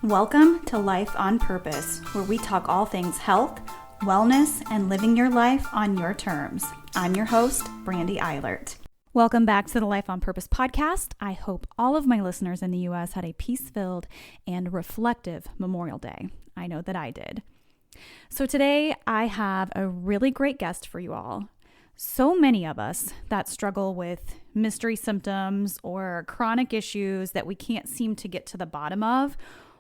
Welcome to Life on Purpose, where we talk all things health, wellness, and living your life on your terms. I'm your host, Brandy Eilert. Welcome back to the Life on Purpose podcast. I hope all of my listeners in the U.S. had a peace-filled and reflective Memorial Day. I know that I did. So today I have a really great guest for you all. So many of us that struggle with mystery symptoms or chronic issues that we can't seem to get to the bottom of,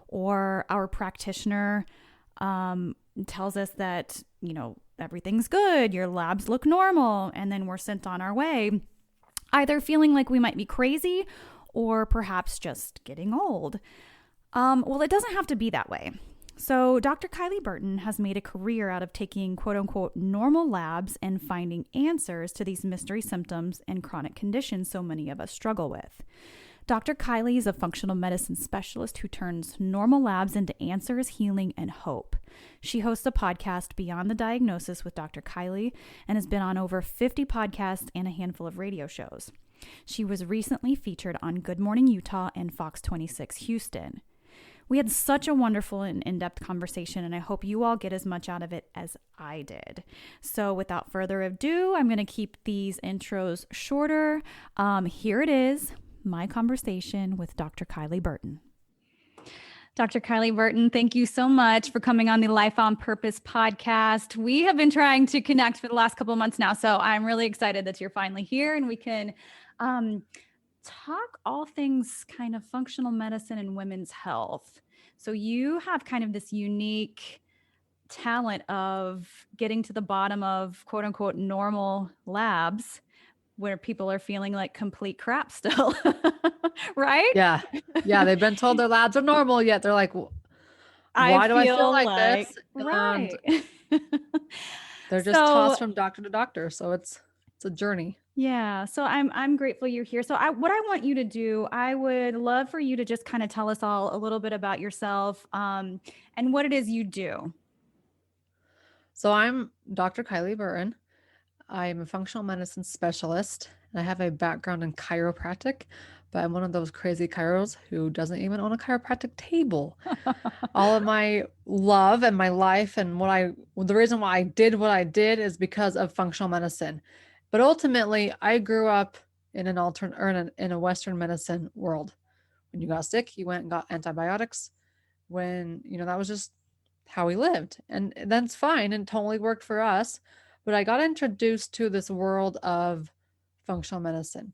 or our practitioner tells us that, everything's good, your labs look normal, and then we're sent on our way, either feeling like we might be crazy or perhaps just getting old. Well, it doesn't have to be that way. So Dr. Kylie Burton has made a career out of taking quote unquote normal labs and finding answers to these mystery symptoms and chronic conditions so many of us struggle with. Dr. Kylie is a functional medicine specialist who turns normal labs into answers, healing, and hope. She hosts a podcast, Beyond the Diagnosis with Dr. Kylie, and has been on over 50 podcasts and a handful of radio shows. She was recently featured on Good Morning Utah and Fox 26 Houston. We had such a wonderful and in-depth conversation, and I hope you all get as much out of it as I did. So without further ado, I'm going to keep these intros shorter. Here it is. My conversation with Dr. Kylie Burton. Dr. Kylie Burton, thank you so much for coming on the Life on Purpose podcast. We have been trying to connect for the last couple of months now, so I'm really excited that you're finally here and we can talk all things kind of functional medicine and women's health. So you have kind of this unique talent of getting to the bottom of quote unquote normal labs where people are feeling like complete crap still, right? Yeah. They've been told their labs are normal, yet they're like, why do I feel like this? Right. And they're just tossed from doctor to doctor. So it's a journey. Yeah. So I'm grateful you're here. So what I want you to do, I would love for you to just kind of tell us all a little bit about yourself, and what it is you do. So I'm Dr. Kylie Burton. I'm a functional medicine specialist, and I have a background in chiropractic, but I'm one of those crazy chiros who doesn't even own a chiropractic table. All of my love and my life and the reason why I did what I did is because of functional medicine. But ultimately, I grew up in in a Western medicine world. When you got sick, you went and got antibiotics. When, that was just how we lived. And that's fine and totally worked for us. But I got introduced to this world of functional medicine.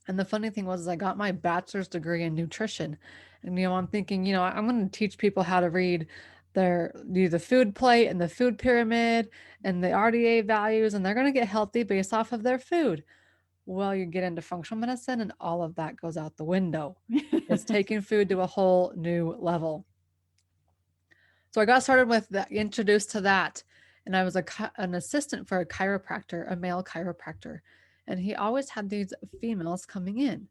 And the funny thing was I got my bachelor's degree in nutrition. And, I'm thinking, I'm going to teach people how to read the food plate and the food pyramid and the RDA values, and they're going to get healthy based off of their food. Well, you get into functional medicine and all of that goes out the window. It's taking food to a whole new level. So I got started with that, introduced to that. And I was an assistant for a chiropractor, a male chiropractor. And he always had these females coming in.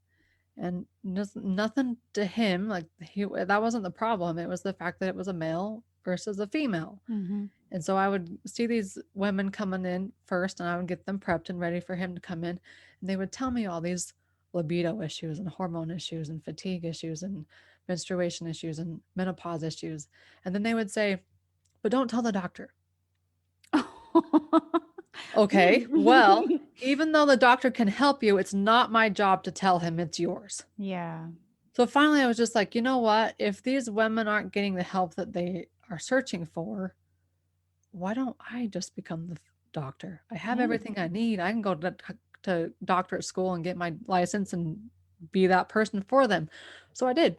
And nothing to him, that wasn't the problem. It was the fact that it was a male versus a female. Mm-hmm. And so I would see these women coming in first, and I would get them prepped and ready for him to come in. And they would tell me all these libido issues and hormone issues and fatigue issues and menstruation issues and menopause issues. And then they would say, but don't tell the doctor. Okay, well, even though the doctor can help you, it's not my job to tell him, it's yours. Yeah. So finally, I was just like, you know what? If these women aren't getting the help that they are searching for, why don't I just become the doctor? I have everything I need. I can go to doctorate school and get my license and be that person for them. So I did.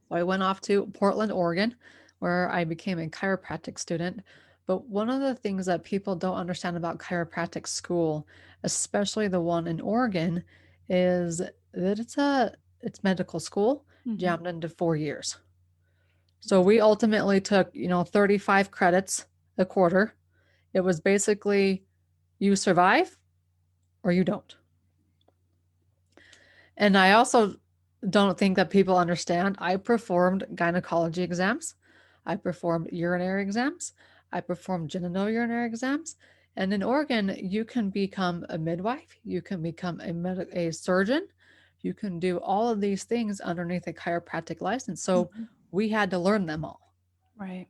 So I went off to Portland, Oregon, where I became a chiropractic student. But one of the things that people don't understand about chiropractic school, especially the one in Oregon, is that it's medical school jammed into 4 years. So we ultimately took, 35 credits a quarter. It was basically you survive or you don't. And I also don't think that people understand. I performed gynecology exams. I performed urinary exams. I performed genitourinary exams. And in Oregon, you can become a midwife. You can become a surgeon. you can do all of these things underneath a chiropractic license. So Mhm. we had to learn them all. Right.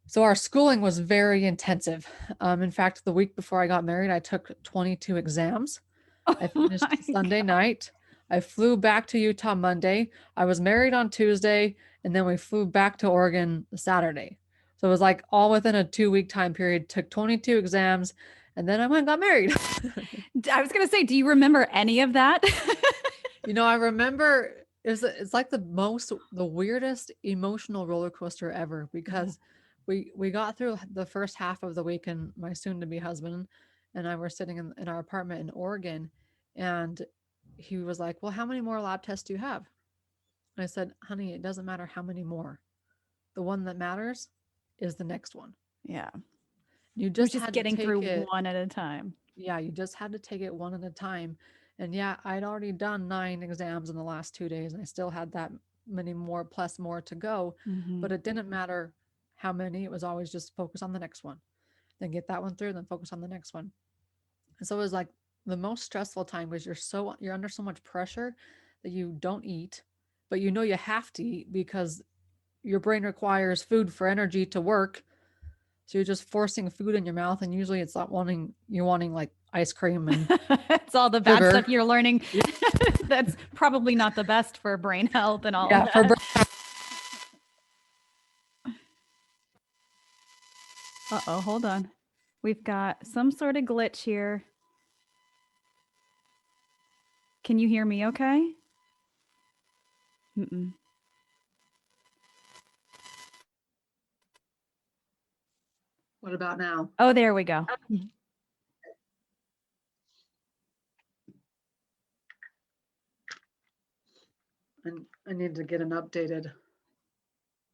So our schooling was very intensive. In fact, the week before I got married, I took 22 exams. I Oh finished my Sunday God. night. I flew back to Utah Monday. I was married on Tuesday, and then we flew back to Oregon Saturday. So it was like all within a 2-week time period, took 22 exams, and then I went and got married. I was going to say, do you remember any of that? I remember it's like the weirdest emotional roller coaster ever Yeah. because we got through the first half of the week and my soon to be husband and I were sitting in our apartment in Oregon and he was like, "Well, how many more lab tests do you have?" And I said, "Honey, it doesn't matter how many more. The one that matters is the next one. Yeah. You We're just just had to getting through take it one at a time. Yeah, you just had to take it one at a time. And yeah, I'd already done 9 exams in the last 2 days, and I still had that many more plus more to go. Hmm. But it didn't matter how many, it was always just focus on the next one, then get that one through, then focus on the next one. And so it was like the most stressful time because you're under so much pressure that you don't eat, but you have to eat because your brain requires food for energy to work. So you're just forcing food in your mouth, and usually it's not you're wanting like ice cream and It's all the bad sugar. stuff you're learning. Yeah, That's probably not the best for brain health and all of yeah, for that. Uh-oh, hold on. We've got some sort of glitch here. Can you hear me okay? Mm-mm. What about now? Oh, there we go. And I need to get an updated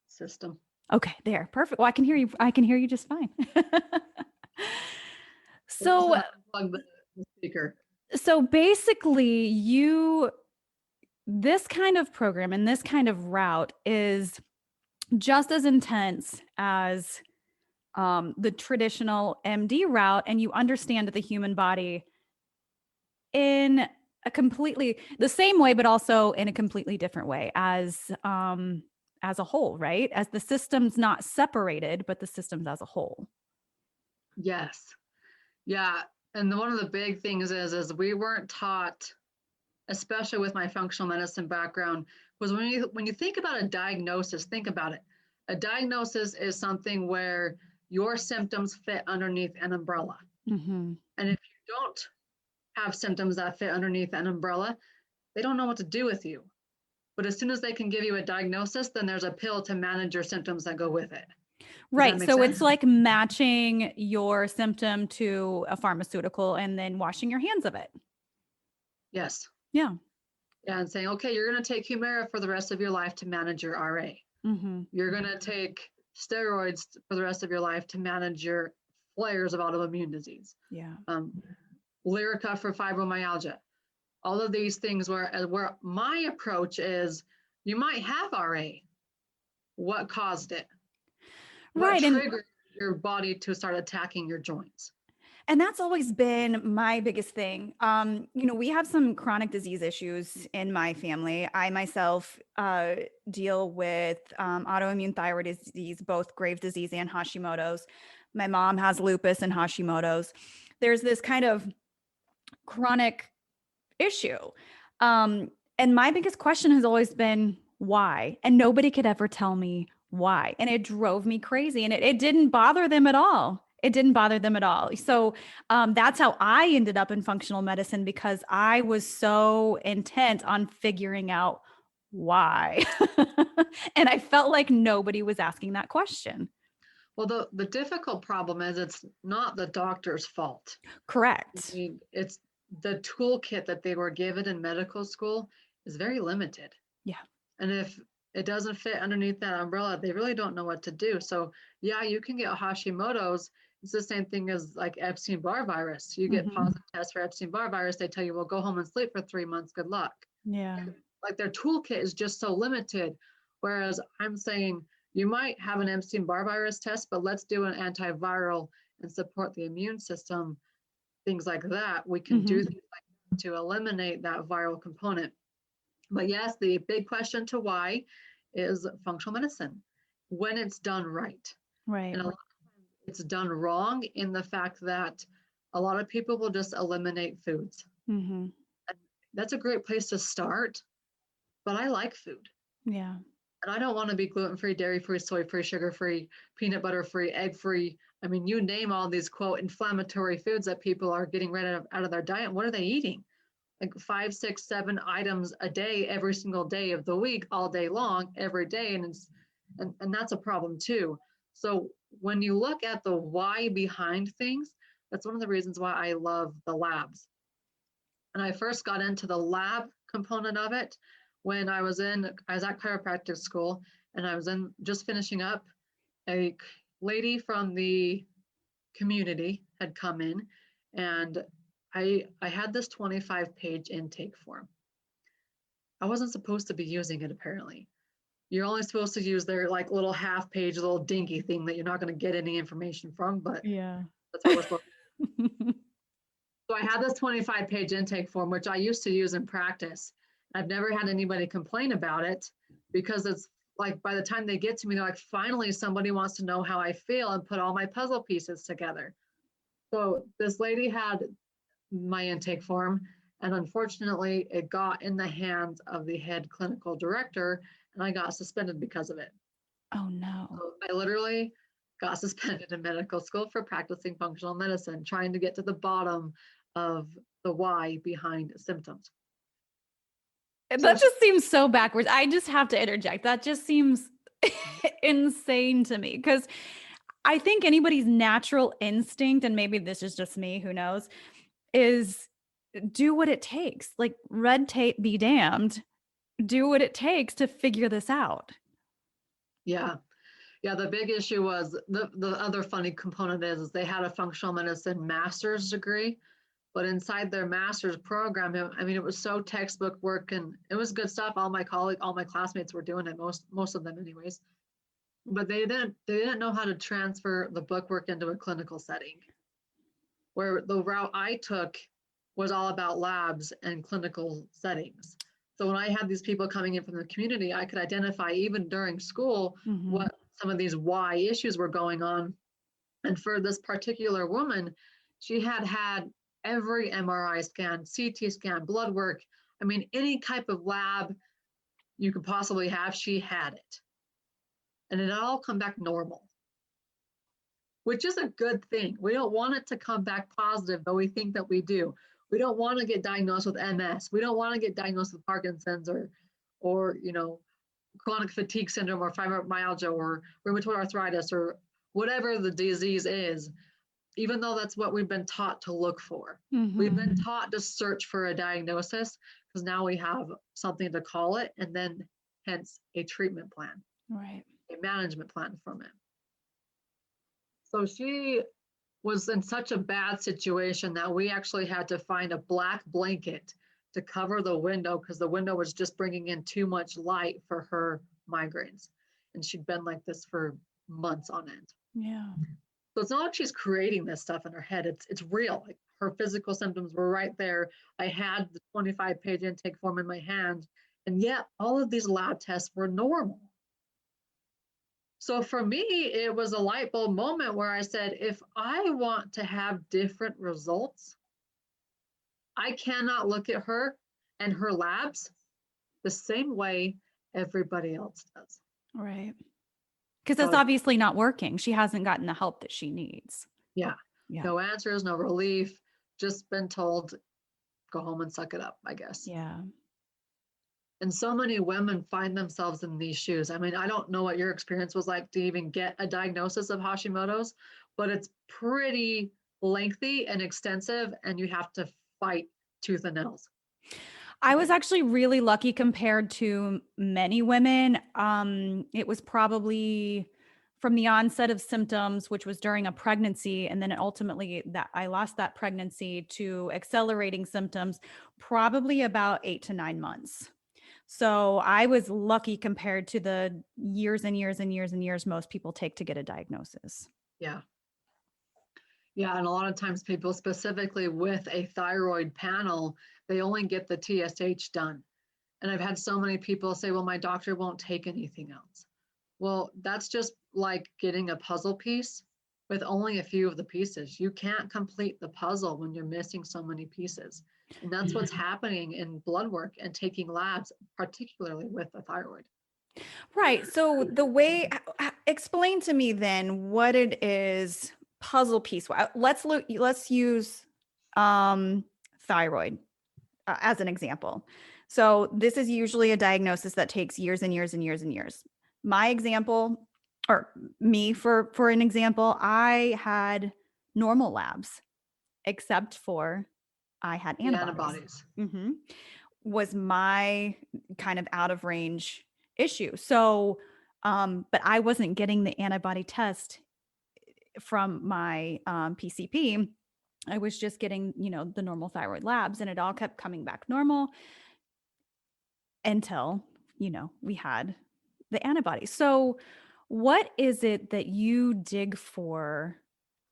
system. Okay, there. Perfect. Well, I can hear you. I can hear you just fine. So, Unplug the speaker. so basically this kind of program and this kind of route is just as intense as the traditional MD route, and you understand the human body in a completely the same way, but also in a completely different way as a whole, right? As the system's not separated, but the systems as a whole. Yes. Yeah. And one of the big things is we weren't taught, especially with my functional medicine background, was when you think about a diagnosis, think about it. A diagnosis is something where your symptoms fit underneath an umbrella. Mm-hmm. And if you don't have symptoms that fit underneath an umbrella, they don't know what to do with you. But as soon as they can give you a diagnosis, then there's a pill to manage your symptoms that go with it. Right. So sense? it's like matching your symptom to a pharmaceutical and then washing your hands of it. Yes. Yeah. Yeah, and saying, okay, you're going to take Humira for the rest of your life to manage your RA. Mm-hmm. You're going to take steroids for the rest of your life to manage your flares of autoimmune disease. Yeah. Lyrica for fibromyalgia. All of these things where my approach is, you might have RA. What caused it? Right. What triggered your body to start attacking your joints? And that's always been my biggest thing. We have some chronic disease issues in my family. I myself deal with autoimmune thyroid disease, both Graves' disease and Hashimoto's. My mom has lupus and Hashimoto's. There's this kind of chronic issue. And my biggest question has always been why? And nobody could ever tell me why. And it drove me crazy. And it didn't bother them at all. It didn't bother them at all. So that's how I ended up in functional medicine, because I was so intent on figuring out why. And I felt like nobody was asking that question. Well, the difficult problem is it's not the doctor's fault. Correct. I mean, it's the toolkit that they were given in medical school is very limited. Yeah. And if it doesn't fit underneath that umbrella, they really don't know what to do. So yeah, you can get Hashimoto's. It's the same thing as like Epstein-Barr virus. You get positive tests for Epstein-Barr virus. They tell you, well, go home and sleep for 3 months. Good luck. Yeah. Like their toolkit is just so limited. Whereas I'm saying you might have an Epstein-Barr virus test, but let's do an antiviral and support the immune system. Things like that. We can do things like that to eliminate that viral component. But yes, the big question to why is functional medicine when it's done right. Right. And a lot of times it's done wrong in the fact that a lot of people will just eliminate foods. Mm-hmm. And that's a great place to start, but I like food. Yeah. And I don't want to be gluten-free, dairy-free, soy-free, sugar-free, peanut butter-free, egg-free. I mean, you name all these quote inflammatory foods that people are getting rid of out of their diet. What are they eating? Like 5, 6, 7 items a day, every single day of the week, all day long, every day. And that's a problem too. So when you look at the why behind things, that's one of the reasons why I love the labs. And I first got into the lab component of it when I was at chiropractic school, and I was just finishing up. A lady from the community had come in, and I had this 25-page intake form. I wasn't supposed to be using it, apparently. You're only supposed to use their like little half-page little dinky thing that you're not going to get any information from, but Yeah. that's what we're supposed to. So I had this 25-page intake form, which I used to use in practice. I've never had anybody complain about it because it's like by the time they get to me, they're like, finally, somebody wants to know how I feel and put all my puzzle pieces together. So this lady had my intake form, and unfortunately, it got in the hands of the head clinical director, and I got suspended because of it. Oh no. So I literally got suspended in medical school for practicing functional medicine, trying to get to the bottom of the why behind symptoms. So That just seems so backwards. I just have to interject. That just seems insane to me because I think anybody's natural instinct, and maybe this is just me, who knows, is do what it takes. Like red tape be damned. Do what it takes to figure this out. yeah, the big issue was the other funny component is they had a functional medicine master's degree, but inside their master's program, I mean, it was so textbook work and it was good stuff. All my classmates were doing it, most of them anyways. But they didn't know how to transfer the book work into a clinical setting. Where the route I took was all about labs and clinical settings. So when I had these people coming in from the community, I could identify even during school what some of these why issues were going on. And for this particular woman, she had every MRI scan, CT scan, blood work. I mean, any type of lab you could possibly have, she had it. And it all come back normal, which is a good thing. We don't want it to come back positive, though we think that we do. We don't want to get diagnosed with MS. We don't want to get diagnosed with Parkinson's or chronic fatigue syndrome or fibromyalgia or rheumatoid arthritis or whatever the disease is, even though that's what we've been taught to look for. We've been taught to search for a diagnosis because now we have something to call it, and then hence a treatment plan, Right. a management plan from it. So she was in such a bad situation that we actually had to find a black blanket to cover the window because the window was just bringing in too much light for her migraines. And she'd been like this for months on end. Yeah. So it's not like she's creating this stuff in her head. It's real. Like her physical symptoms were right there. I had the 25-page intake form in my hand, and yet all of these lab tests were normal. So for me, it was a light bulb moment where I said, if I want to have different results, I cannot look at her and her labs the same way everybody else does. Right. Because that's obviously not working. She hasn't gotten the help that she needs. Yeah. No answers, no relief, just been told, go home and suck it up, I guess. Yeah. And so many women find themselves in these shoes. I mean, I don't know what your experience was like to even get a diagnosis of Hashimoto's, but it's pretty lengthy and extensive, and you have to fight tooth and nails. I was actually really lucky compared to many women. It was probably from the onset of symptoms, which was during a pregnancy, and then ultimately that I lost that pregnancy to accelerating symptoms, probably about 8 to 9 months. So I was lucky compared to the years and years and years and years most people take to get a diagnosis. Yeah. Yeah, and a lot of times people specifically with a thyroid panel, they only get the TSH done. And I've had so many people say, well, my doctor won't take anything else. Well, that's just like getting a puzzle piece with only a few of the pieces. You can't complete the puzzle when you're missing so many pieces. And that's what's happening in blood work and taking labs, particularly with the thyroid. Right. So the way, explain to me then what it is puzzle piece. Let's use thyroid as an example. So this is usually a diagnosis that takes years and years and years and years. My example, or me for an example, I had normal labs, except for I had antibodies. Mm-hmm. Was my kind of out of range issue. So, but I wasn't getting the antibody test from my PCP. I was just getting, the normal thyroid labs, and it all kept coming back normal until, we had the antibodies. So, what is it that you dig for?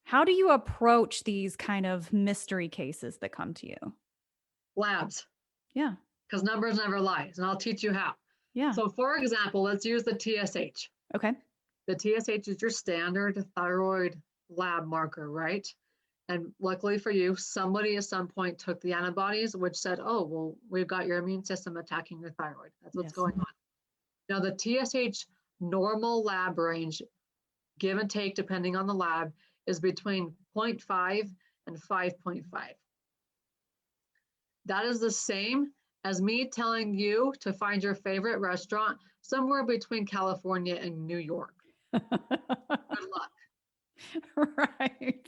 How do you approach these kind of mystery cases that come to you? Labs. Yeah. Because numbers never lie. And I'll teach you how. Yeah. So for example, let's use the TSH. Okay. The TSH is your standard thyroid lab marker, right? And luckily for you, somebody at some point took the antibodies, which said, oh, well, we've got your immune system attacking your thyroid. That's what's going on. Now, the TSH normal lab range, give and take, depending on the lab, is between 0.5 and 5.5. That is the same as me telling you to find your favorite restaurant somewhere between California and New York. Good luck. Right.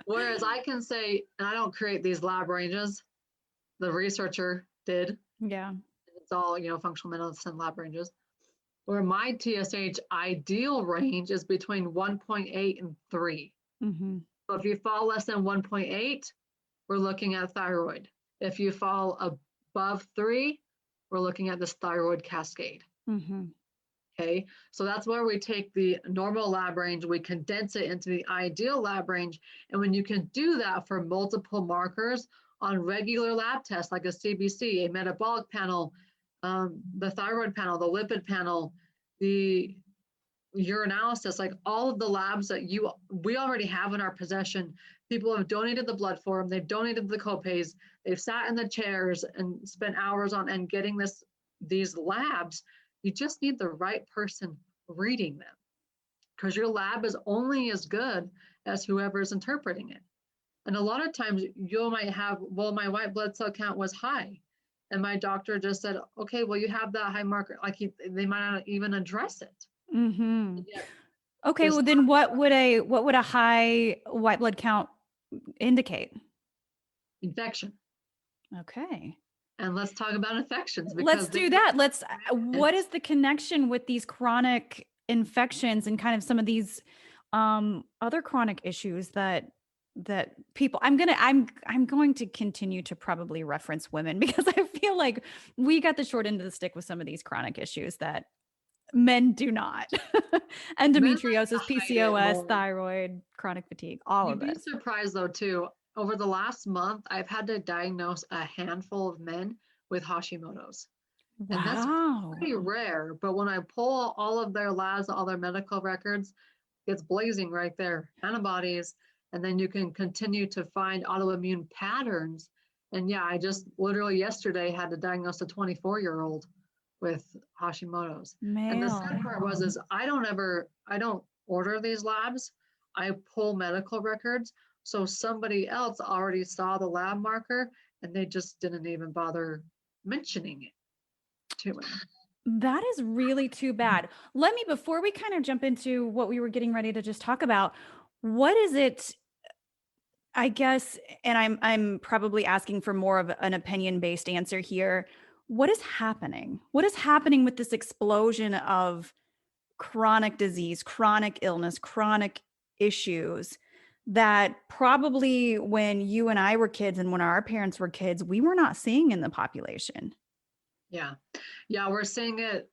Whereas I can say, and I don't create these lab ranges, the researcher did. Yeah. It's all, functional medicine lab ranges. Where my TSH ideal range is between 1.8 and 3. Mm-hmm. So if you fall less than 1.8, we're looking at thyroid. If you fall above 3, we're looking at this thyroid cascade. Mm-hmm. Okay, so that's where we take the normal lab range, we condense it into the ideal lab range. And when you can do that for multiple markers on regular lab tests, like a CBC, a metabolic panel, the thyroid panel, the lipid panel, the urinalysis, like all of the labs that we already have in our possession. People have donated the blood for them, they've donated the copays, they've sat in the chairs and spent hours on and getting these labs. You just need the right person reading them, because your lab is only as good as whoever is interpreting it. And a lot of times you might have, well, my white blood cell count was high, and my doctor just said, okay, well, you have that high marker. Like they might not even address it. Mm-hmm. Okay, well then what would a high white blood count indicate? Infection. Okay. And let's talk about infections. Let's do that. What is the connection with these chronic infections and kind of some of these other chronic issues that people, I'm going to continue to probably reference women, because I feel like we got the short end of the stick with some of these chronic issues that men do not. Endometriosis, PCOS, thyroid, chronic fatigue, all of it. You'd be surprised though too. Over the last month, I've had to diagnose a handful of men with Hashimoto's. Wow. And that's pretty rare. But when I pull all of their labs, all their medical records, it's blazing right there. Antibodies. And then you can continue to find autoimmune patterns. And yeah, I just literally yesterday had to diagnose a 24-year-old with Hashimoto's. Male. And the sad part is I don't order these labs. I pull medical records. So somebody else already saw the lab marker and they just didn't even bother mentioning it to me. That is really too bad. Before we kind of jump into what we were getting ready to just talk about, what is it, I guess, and I'm probably asking for more of an opinion-based answer here. What is happening? What is happening with this explosion of chronic disease, chronic illness, chronic issues that probably when you and I were kids and when our parents were kids, we were not seeing in the population? Yeah, we're seeing it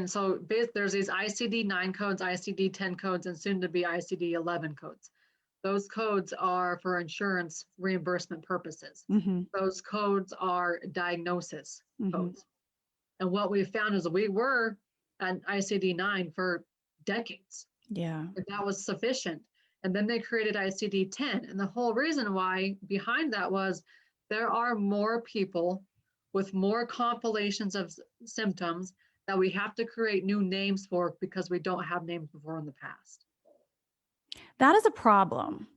so there's these ICD-9 codes, ICD-10 codes, and soon to be ICD-11 codes. Those codes are for insurance reimbursement purposes. Mm-hmm. Those codes are diagnosis codes. And what we found is we were at ICD-9 for decades. Yeah. And that was sufficient. And then they created ICD-10. And the whole reason why behind that was there are more people with more compilations of symptoms that we have to create new names for because we don't have names before in the past. That is a problem.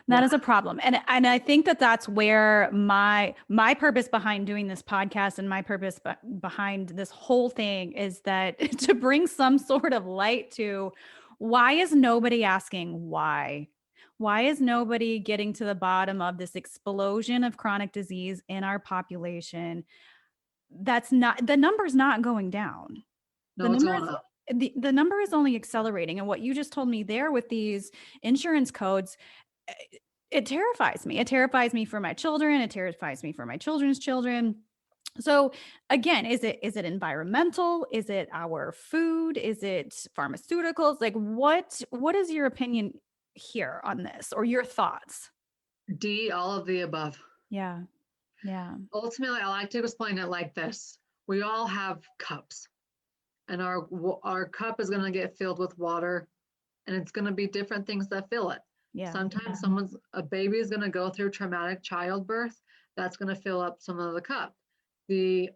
That is a problem. And I think that that's where my purpose behind doing this podcast and my purpose behind this whole thing is that to bring some sort of light to why is nobody asking why? Why is nobody getting to the bottom of this explosion of chronic disease in our population? That's not, the number's not going down. No, it's going up. The number is only accelerating. And what you just told me there with these insurance codes, it terrifies me. It terrifies me for my children. It terrifies me for my children's children. So again, is it environmental? Is it our food? Is it pharmaceuticals? Like what is your opinion here on this, or your thoughts? D, all of the above. Yeah. Yeah. Ultimately, I like to explain it like this. We all have cups, and our cup is going to get filled with water, and it's going to be different things that fill it. Yeah. Sometimes a baby is going to go through traumatic childbirth. That's going to fill up some of the cup. The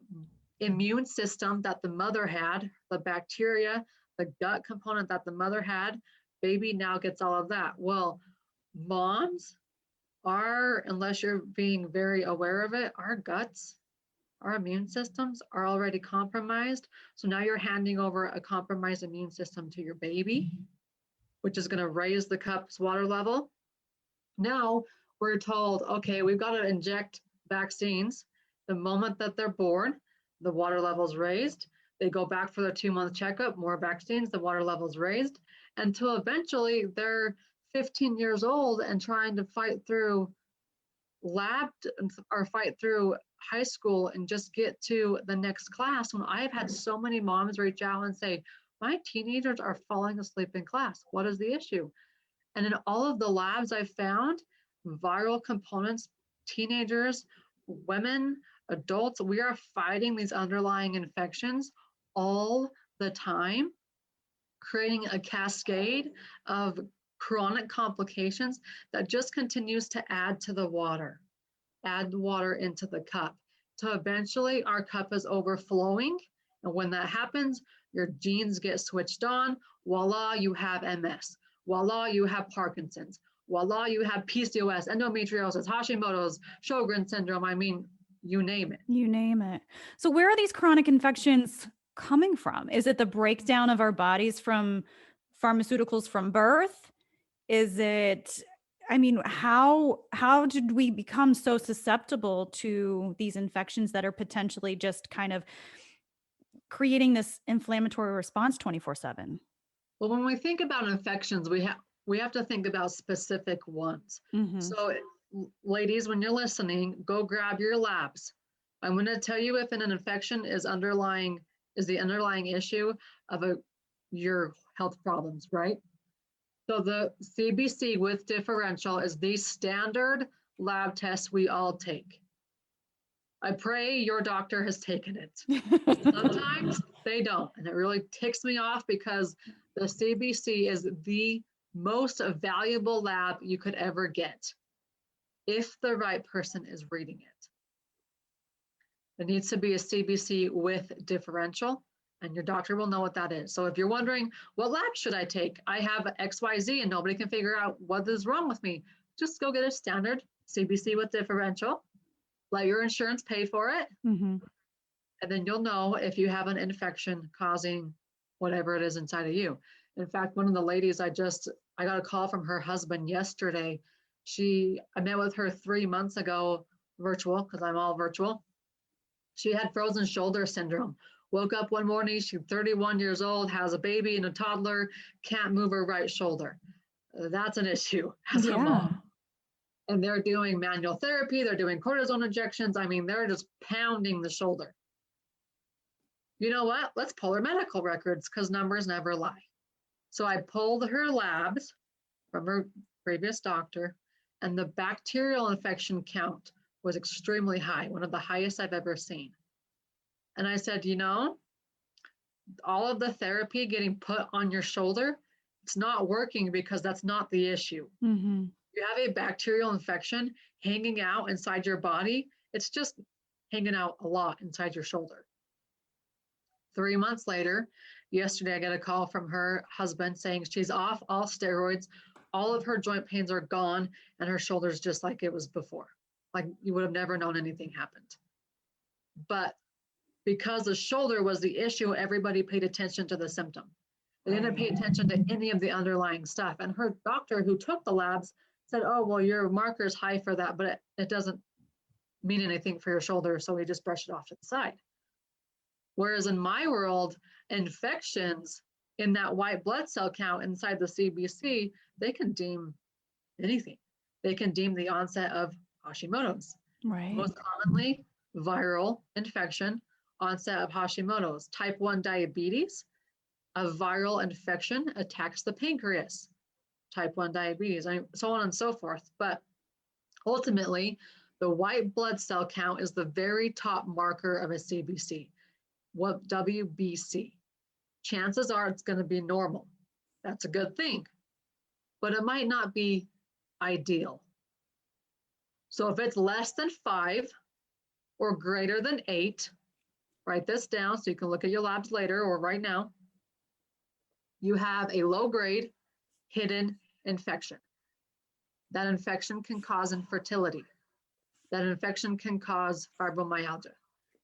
immune system that the mother had, the bacteria, the gut component that the mother had, baby now gets all of that. Well, moms are, unless you're being very aware of it, our guts, our immune systems are already compromised. So now you're handing over a compromised immune system to your baby, which is going to raise the cup's water level. Now we're told, okay, we've got to inject vaccines. The moment that they're born, the water level's raised. They go back for their 2-month checkup, more vaccines, the water level's raised, until eventually they're 15 years old and trying to fight through lab or fight through high school and just get to the next class. When I've had so many moms reach out and say, my teenagers are falling asleep in class. What is the issue? And in all of the labs I've found, viral components, teenagers, women, adults, we are fighting these underlying infections all the time, creating a cascade of chronic complications that just continues to add to the water, add water into the cup. So eventually our cup is overflowing. And when that happens, your genes get switched on. Voila, you have MS. Voila, you have Parkinson's. Voila, you have PCOS, endometriosis, Hashimoto's, Sjogren's syndrome. I mean, you name it. You name it. So where are these chronic infections coming from? Is it the breakdown of our bodies from pharmaceuticals from birth? Is it, I mean, how did we become so susceptible to these infections that are potentially just kind of creating this inflammatory response 24/7? Well, when we think about infections, we have to think about specific ones. Mm-hmm. So ladies, when you're listening, go grab your labs. I'm going to tell you if an infection is the underlying issue of your health problems, right? So the CBC with differential is the standard lab test we all take. I pray your doctor has taken it. Sometimes they don't, and it really ticks me off because the CBC is the most valuable lab you could ever get if the right person is reading it. It needs to be a CBC with differential, and your doctor will know what that is. So if you're wondering, what lab should I take? I have XYZ and nobody can figure out what is wrong with me. Just go get a standard CBC with differential. Let your insurance pay for it. Mm-hmm. And then you'll know if you have an infection causing whatever it is inside of you. In fact, one of the ladies I got a call from her husband yesterday. I met with her 3 months ago, virtual, because I'm all virtual. She had frozen shoulder syndrome. Woke up one morning, she's 31 years old, has a baby and a toddler, can't move her right shoulder. That's an issue as a mom. And they're doing manual therapy, they're doing cortisone injections. I mean, they're just pounding the shoulder. You know what? Let's pull her medical records because numbers never lie. So I pulled her labs from her previous doctor, and the bacterial infection count was extremely high, one of the highest I've ever seen. And I said, you know, all of the therapy getting put on your shoulder, it's not working because that's not the issue. Mm-hmm. You have a bacterial infection hanging out inside your body. It's just hanging out a lot inside your shoulder. 3 months later, yesterday, I got a call from her husband saying she's off all steroids. All of her joint pains are gone and her shoulder's just like it was before. Like you would have never known anything happened. But because the shoulder was the issue, everybody paid attention to the symptom. They didn't pay attention to any of the underlying stuff. And her doctor who took the labs said, oh, well, your marker is high for that, but it doesn't mean anything for your shoulder. So we just brush it off to the side. Whereas in my world, infections in that white blood cell count inside the CBC, they can deem anything. They can deem the onset of Hashimoto's. Right. Most commonly, viral infection, onset of Hashimoto's. Type 1 diabetes, a viral infection attacks the pancreas. Type 1 diabetes, so on and so forth. But ultimately, the white blood cell count is the very top marker of a CBC. What WBC. Chances are it's going to be normal. That's a good thing, but it might not be ideal. So if it's less than 5 or greater than 8, write this down so you can look at your labs later or right now. You have a low-grade hidden infection. That infection can cause infertility. That infection can cause fibromyalgia.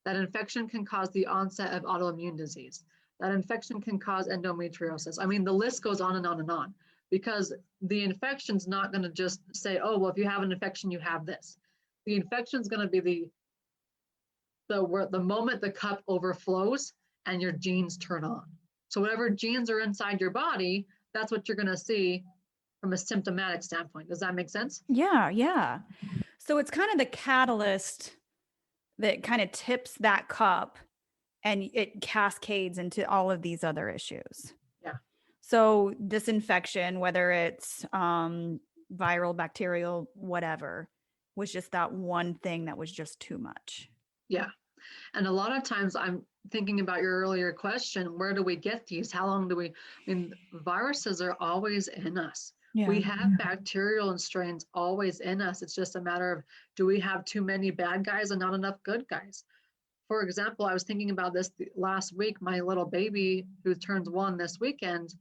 That infection can cause the onset of autoimmune disease. That infection can cause endometriosis. I mean, the list goes on and on and on because the infection's not going to just say, oh, well, if you have an infection, you have this. The infection's going to be the moment the cup overflows and your genes turn on. So whatever genes are inside your body, that's what you're going to see from a symptomatic standpoint. Does that make sense? Yeah, yeah. So it's kind of the catalyst that kind of tips that cup and it cascades into all of these other issues. Yeah. So this infection, whether it's viral, bacterial, whatever, was just that one thing that was just too much. Yeah. And a lot of times I'm thinking about your earlier question, where do we get these? How long do we, I mean, viruses are always in us. Yeah. We have bacterial strains always in us. It's just a matter of, do we have too many bad guys and not enough good guys? For example, I was thinking about this last week. My little baby who turns 1 this weekend,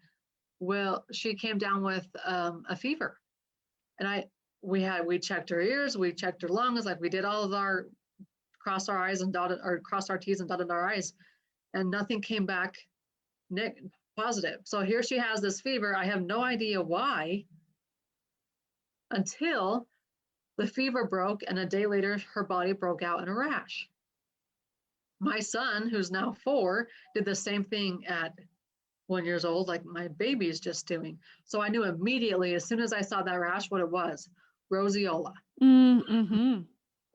she came down with a fever. And we checked her ears, we checked her lungs, like we did all of our, crossed our T's and dotted our I's, and nothing came back positive. So here she has this fever. I have no idea why until the fever broke and a day later her body broke out in a rash. My son, who's now 4, did the same thing at 1 year old, like my baby's just doing. So I knew immediately as soon as I saw that rash what it was. Roseola. Mm-hmm.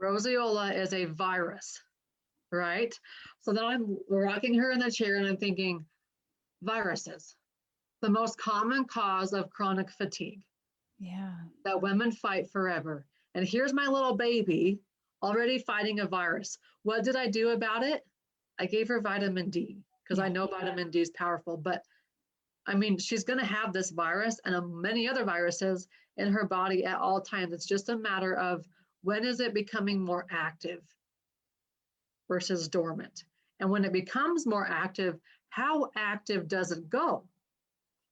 Roseola is a virus, right? So then I'm rocking her in the chair and I'm thinking, viruses, the most common cause of chronic fatigue. Yeah. That women fight forever. And here's my little baby already fighting a virus. What did I do about it? I gave her vitamin D because I know vitamin D is powerful. But I mean, she's going to have this virus and many other viruses in her body at all times. It's just a matter of when is it becoming more active versus dormant? And when it becomes more active, how active does it go?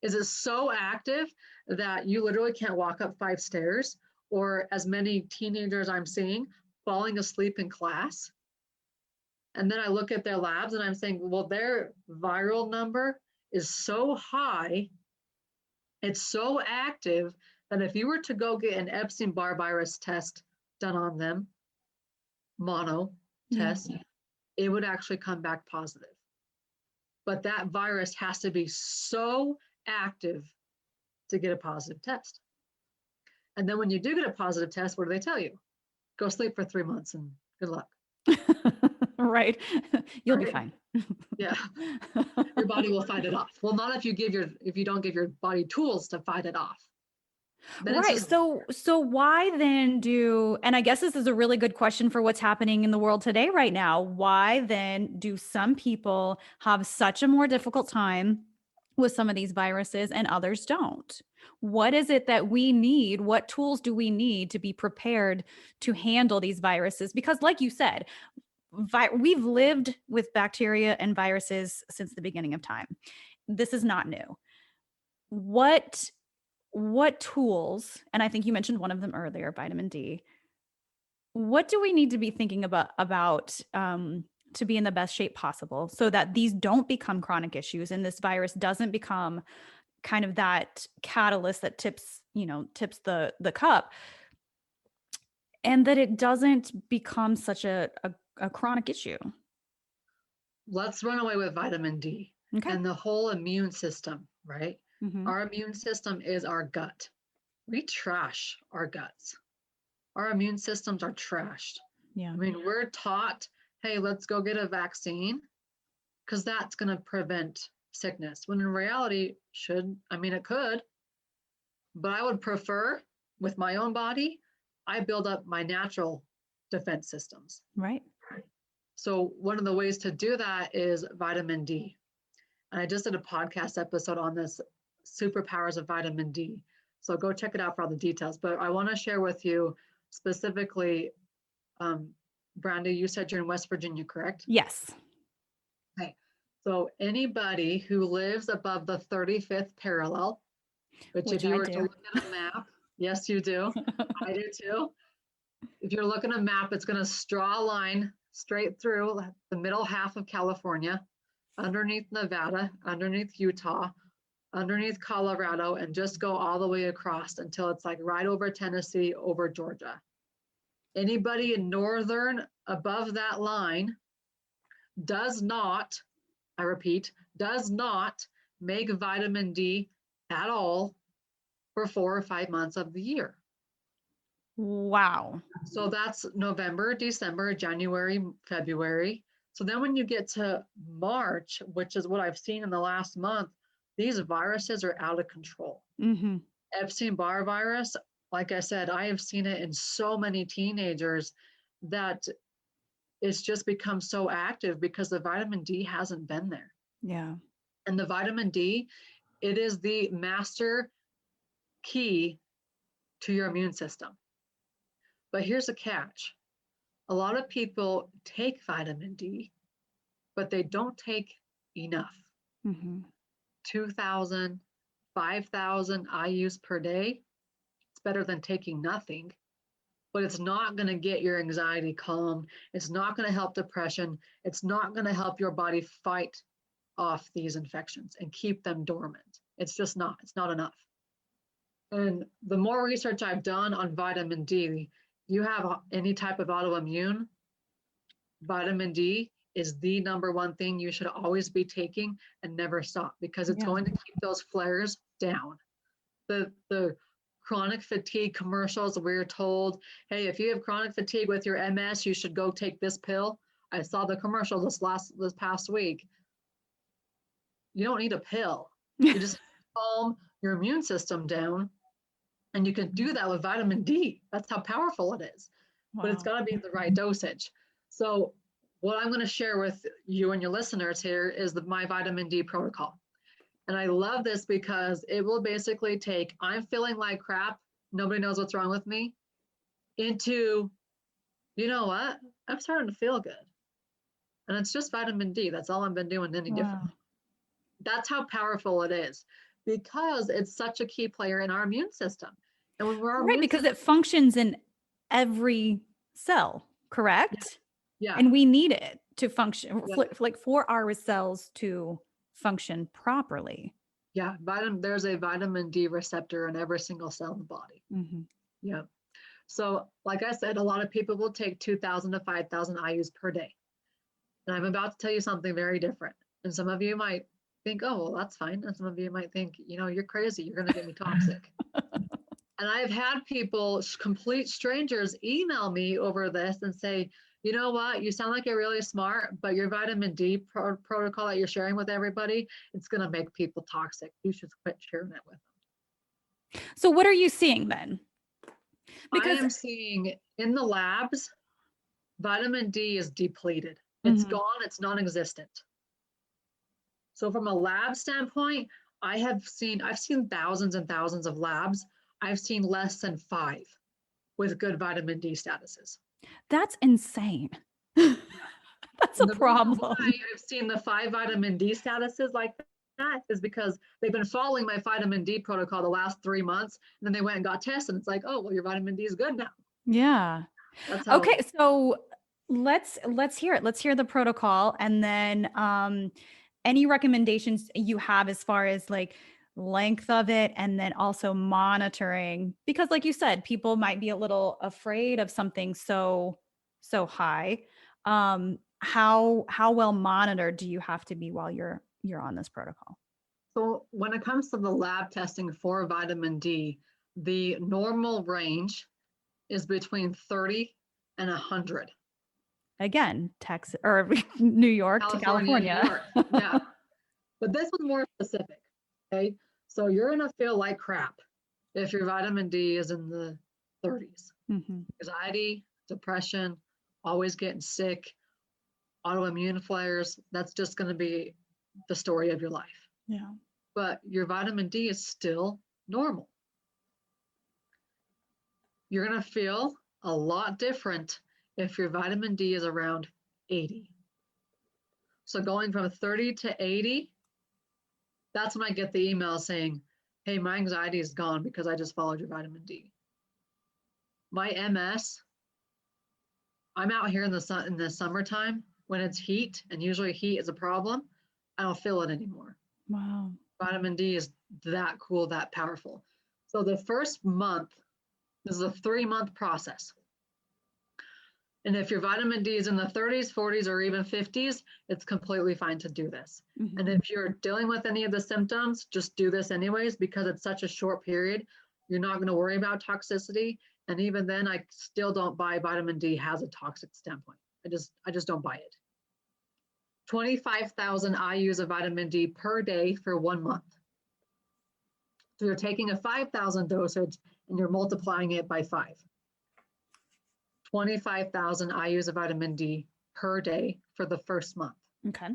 Is it so active that you literally can't walk up 5 stairs, or as many teenagers I'm seeing falling asleep in class? And then I look at their labs and I'm saying, well, their viral number is so high, it's so active that if you were to go get an Epstein-Barr virus test done on them, mono test, it would actually come back positive. But that virus has to be so active to get a positive test. And then when you do get a positive test, what do they tell you? Go sleep for 3 months and good luck. Right. You'll be fine. Yeah. Your body will fight it off. Well, not if you don't give your body tools to fight it off. Then it's Right. just So why then and I guess this is a really good question for what's happening in the world today right now. Why then do some people have such a more difficult time with some of these viruses and others don't? What is it that we need? What tools do we need to be prepared to handle these viruses? Because like you said, we've lived with bacteria and viruses since the beginning of time. This is not new. What tools, and I think you mentioned one of them earlier, vitamin D. What do we need to be thinking about to be in the best shape possible so that these don't become chronic issues and this virus doesn't become kind of that catalyst that tips the cup, and that it doesn't become such a chronic issue? let's run away with vitamin D Okay. and the whole immune system, right? Mm-hmm. Our immune system is our gut. We trash our guts. Our immune systems are trashed. Yeah. I mean, we're taught, hey, let's go get a vaccine because that's going to prevent sickness. When in reality, it could, but I would prefer with my own body, I build up my natural defense systems. Right. So one of the ways to do that is vitamin D. And I just did a podcast episode on this, superpowers of vitamin D. So go check it out for all the details. But I want to share with you specifically, Brandy, you said you're in West Virginia, correct? Yes. Okay. So anybody who lives above the 35th parallel, which if you I were to do. look at a map, yes, you do. I do too. If you're looking at a map, it's going to draw a line straight through the middle half of California, underneath Nevada, underneath Utah, underneath Colorado, and just go all the way across until it's like right over Tennessee, over Georgia. Anybody in northern above that line does not, I repeat, does not make vitamin D at all for 4 or 5 months of the year. Wow. So that's November, December, January, February. So then when you get to March, which is what I've seen in the last month, these viruses are out of control. Mm-hmm. Epstein-Barr virus, like I said, I have seen it in so many teenagers that it's just become so active because the vitamin D hasn't been there. Yeah. And the vitamin D, it is the master key to your immune system. But here's a catch. A lot of people take vitamin D, but they don't take enough. Mm-hmm. 2,000, 5,000 IU's per day. It's better than taking nothing, but it's not going to get your anxiety calm. It's not going to help depression. It's not going to help your body fight off these infections and keep them dormant. It's just not. It's not enough. And the more research I've done on vitamin D, you have any type of autoimmune, vitamin D is the number one thing you should always be taking and never stop, because it's going to keep those flares down. The chronic fatigue commercials, we're told, hey, if you have chronic fatigue with your MS, you should go take this pill. I saw the commercial this past week. You don't need a pill. You just calm your immune system down. And you can do that with vitamin D. That's how powerful it is. Wow. But it's got to be the right dosage. So what I'm going to share with you and your listeners here is my vitamin D protocol. And I love this because it will basically take, I'm feeling like crap, nobody knows what's wrong with me, into, you know what, I'm starting to feel good. And it's just vitamin D. That's all I've been doing any different. That's how powerful it is, because it's such a key player in our immune system. And when we're right, because it functions in every cell, correct? Yeah. And we need it to function, like for our cells to function properly. Yeah, there's a vitamin D receptor in every single cell in the body. Mm-hmm. Yeah. So like I said, a lot of people will take 2,000 to 5,000 IU's per day. And I'm about to tell you something very different. And some of you might think, oh, well, that's fine. And some of you might think, you're crazy. You're going to get me toxic. And I've had people, complete strangers, email me over this and say, you know what, you sound like you're really smart, but your vitamin D protocol that you're sharing with everybody, it's going to make people toxic. You should quit sharing it with them. So what are you seeing then? I am seeing in the labs, vitamin D is depleted. It's gone, it's non-existent. So from a lab standpoint, I've seen thousands and thousands of labs. I've seen less than 5 with good vitamin D statuses. That's insane. That's a The reason problem. why I've seen the 5 vitamin D statuses like that is because they've been following my vitamin D protocol the last 3 months, and then they went and got tested. It's like, oh, well, your vitamin D is good now. Yeah. That's how. Okay, so let's hear it. Let's hear the protocol, and then any recommendations you have as far as like length of it, and then also monitoring, because like you said, people might be a little afraid of something so high. How well monitored do you have to be while you're on this protocol? So when it comes to the lab testing for vitamin D, the normal range is between 30 and 100. Again, Texas or New York to California. New York. Yeah. But this was more specific. Okay. So you're going to feel like crap if your vitamin D is in the 30s. Anxiety, depression, always getting sick, autoimmune flares. That's just going to be the story of your life. Yeah. But your vitamin D is still normal. You're going to feel a lot different if your vitamin D is around 80. So going from 30 to 80, that's when I get the email saying, hey, my anxiety is gone because I just followed your vitamin D. My MS, I'm out here in the sun in the summertime when it's heat, and usually heat is a problem. I don't feel it anymore. Wow. Vitamin D is that cool, that powerful. So the first month, this is a 3-month process. And if your vitamin D is in the 30s, 40s, or even 50s, it's completely fine to do this. And if you're dealing with any of the symptoms, just do this anyways, because it's such a short period. You're not going to worry about toxicity. And even then, I still don't buy vitamin D has a toxic standpoint. I just don't buy it. 25,000 IUs of vitamin D per day for 1 month. So you're taking a 5,000 dosage and you're multiplying it by 5. 25,000 IUs of vitamin D per day for the first month. Okay.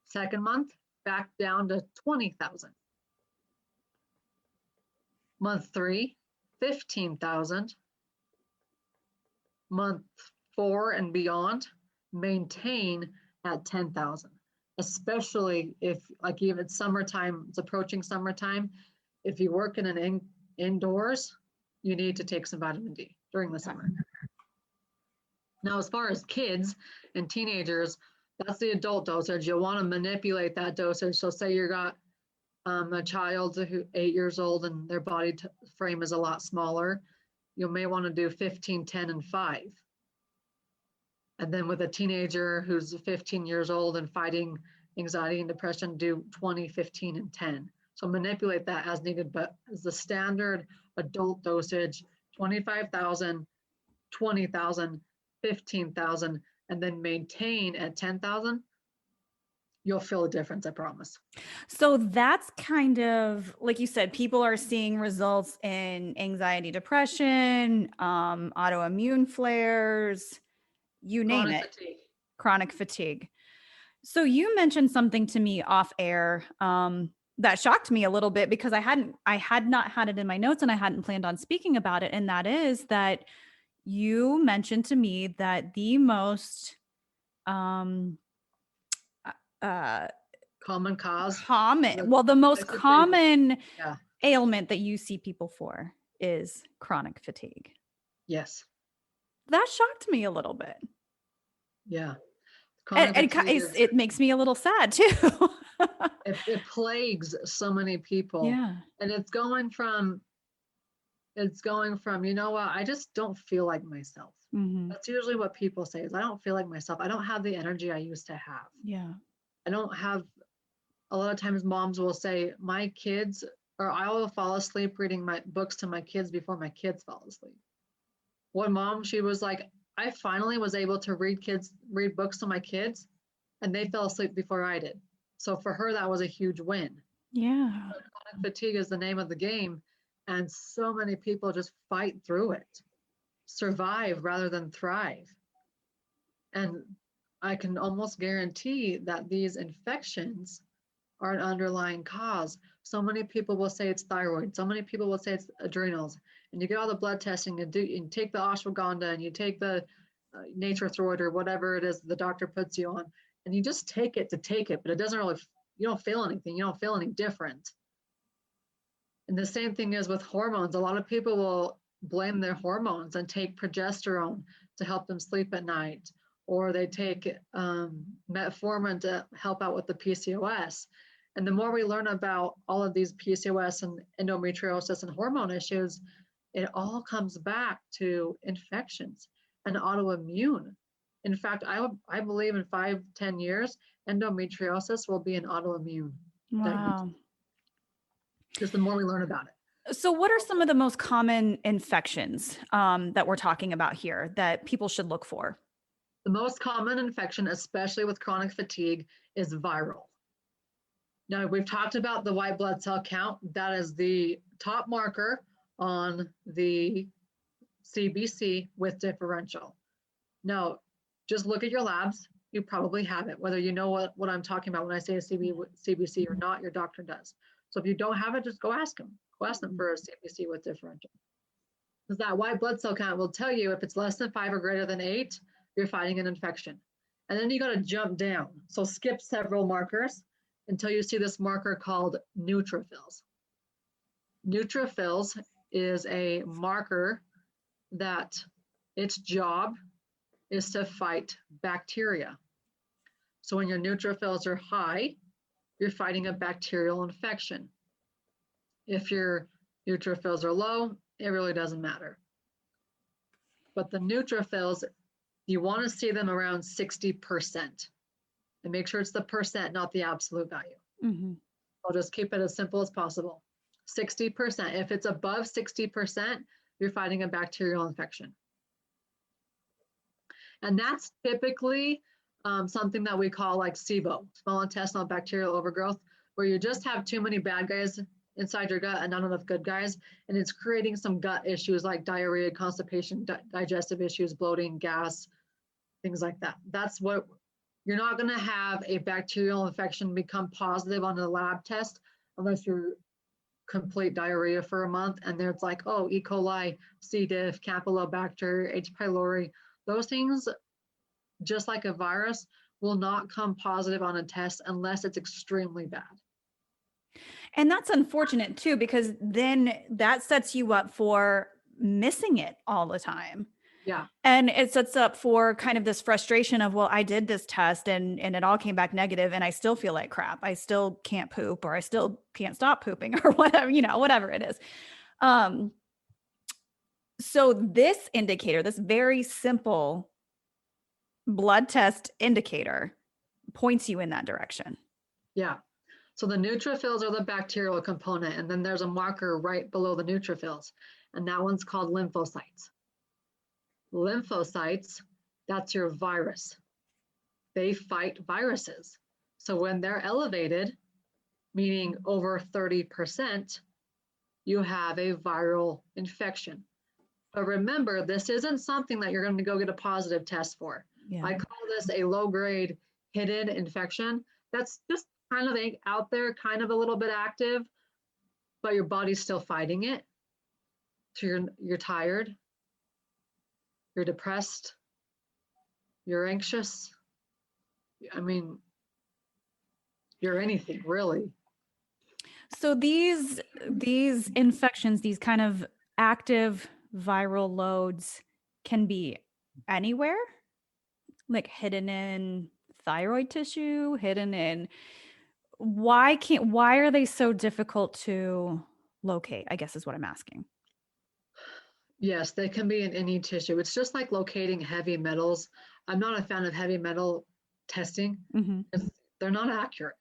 Second month, back down to 20,000. Month 3, 15,000. Month 4 and beyond, maintain at 10,000. Especially if, like, even it's summertime, it's approaching summertime. If you work in an indoors, you need to take some vitamin D during the summer. Now, as far as kids and teenagers, that's the adult dosage. You'll want to manipulate that dosage. So say you got a child who's 8 years old and their body frame is a lot smaller. You may want to do 15, 10, and 5. And then with a teenager who's 15 years old and fighting anxiety and depression, do 20, 15, and 10. So manipulate that as needed, but as the standard adult dosage, 25,000, 20,000, 15,000, and then maintain at 10,000, you'll feel a difference, I promise. So that's kind of, like you said, people are seeing results in anxiety, depression, autoimmune flares, you name it. Fatigue. Chronic fatigue. So you mentioned something to me off air that shocked me a little bit, because I had not had it in my notes and I hadn't planned on speaking about it. And that is that you mentioned to me that the most common cause. The most common ailment that you see people for is chronic fatigue. Yes. That shocked me a little bit. Yeah. And it makes me a little sad too. It plagues so many people. Yeah. And it's going from, you know what, I just don't feel like myself. That's usually what people say is, I don't feel like myself. I don't have the energy I used to have. Yeah. I don't have, a lot of times moms will say, my kids, or I will fall asleep reading my books to my kids before my kids fall asleep. One mom, she was like, I finally was able to read books to my kids, and they fell asleep before I did. So for her, that was a huge win. Yeah. Chronic fatigue is the name of the game. And so many people just fight through it, survive rather than thrive. And I can almost guarantee that these infections are an underlying cause. So many people will say it's thyroid. So many people will say it's adrenals. And you get all the blood testing and you take the ashwagandha and you take the nature throid or whatever it is the doctor puts you on, and you just take it to take it, but it doesn't really, you don't feel anything. You don't feel any different. And the same thing is with hormones. A lot of people will blame their hormones and take progesterone to help them sleep at night, or they take metformin to help out with the PCOS. And the more we learn about all of these PCOS and endometriosis and hormone issues, it all comes back to infections and autoimmune. In fact, I believe in 5-10 years, endometriosis will be an autoimmune diagnosis. Wow. Just the more we learn about it. So what are some of the most common infections that we're talking about here that people should look for? The most common infection, especially with chronic fatigue, is viral. Now, we've talked about the white blood cell count. That is the top marker on the CBC with differential. Now, just look at your labs. You probably have it, whether you know what I'm talking about when I say a CBC or not, your doctor does. So if you don't have it, just go ask them. Go ask them for a CBC with differential. Because that white blood cell count will tell you if it's less than 5 or greater than 8, you're fighting an infection. And then you got to jump down. So skip several markers until you see this marker called neutrophils. Neutrophils is a marker that its job is to fight bacteria. So when your neutrophils are high, you're fighting a bacterial infection. If your neutrophils are low, it really doesn't matter. But the neutrophils, you want to see them around 60%. And make sure it's the percent, not the absolute value. Mm-hmm. I'll just keep it as simple as possible. 60%. If it's above 60%, you're fighting a bacterial infection. And that's typically something that we call like SIBO, small intestinal bacterial overgrowth, where you just have too many bad guys inside your gut and not enough good guys. And it's creating some gut issues like diarrhea, constipation, digestive issues, bloating, gas, things like that. That's what you're not going to have a bacterial infection become positive on a lab test unless you're complete diarrhea for a month. And there's like, oh, E. coli, C. diff, Campylobacter, H. pylori, those things, just like a virus, will not come positive on a test unless it's extremely bad. And that's unfortunate too, because then that sets you up for missing it all the time. Yeah. And it sets up for kind of this frustration of, well, I did this test and it all came back negative and I still feel like crap. I still can't poop, or I still can't stop pooping, or whatever, whatever it is. So this indicator, this very simple blood test indicator, points you in that direction. Yeah. So the neutrophils are the bacterial component, and then there's a marker right below the neutrophils, and that one's called lymphocytes. Lymphocytes, that's your virus. They fight viruses. So when they're elevated, meaning over 30%, you have a viral infection. But remember, this isn't something that you're going to go get a positive test for. Yeah. I call this a low-grade hidden infection. That's just kind of out there, kind of a little bit active, but your body's still fighting it. So you're tired, you're depressed, you're anxious. I mean, you're anything really. So these infections, these kind of active viral loads, can be anywhere, like hidden in thyroid tissue, hidden in. Why are they so difficult to locate, I guess is what I'm asking. Yes, they can be in any tissue. It's just like locating heavy metals. I'm not a fan of heavy metal testing. Mm-hmm. They're not accurate.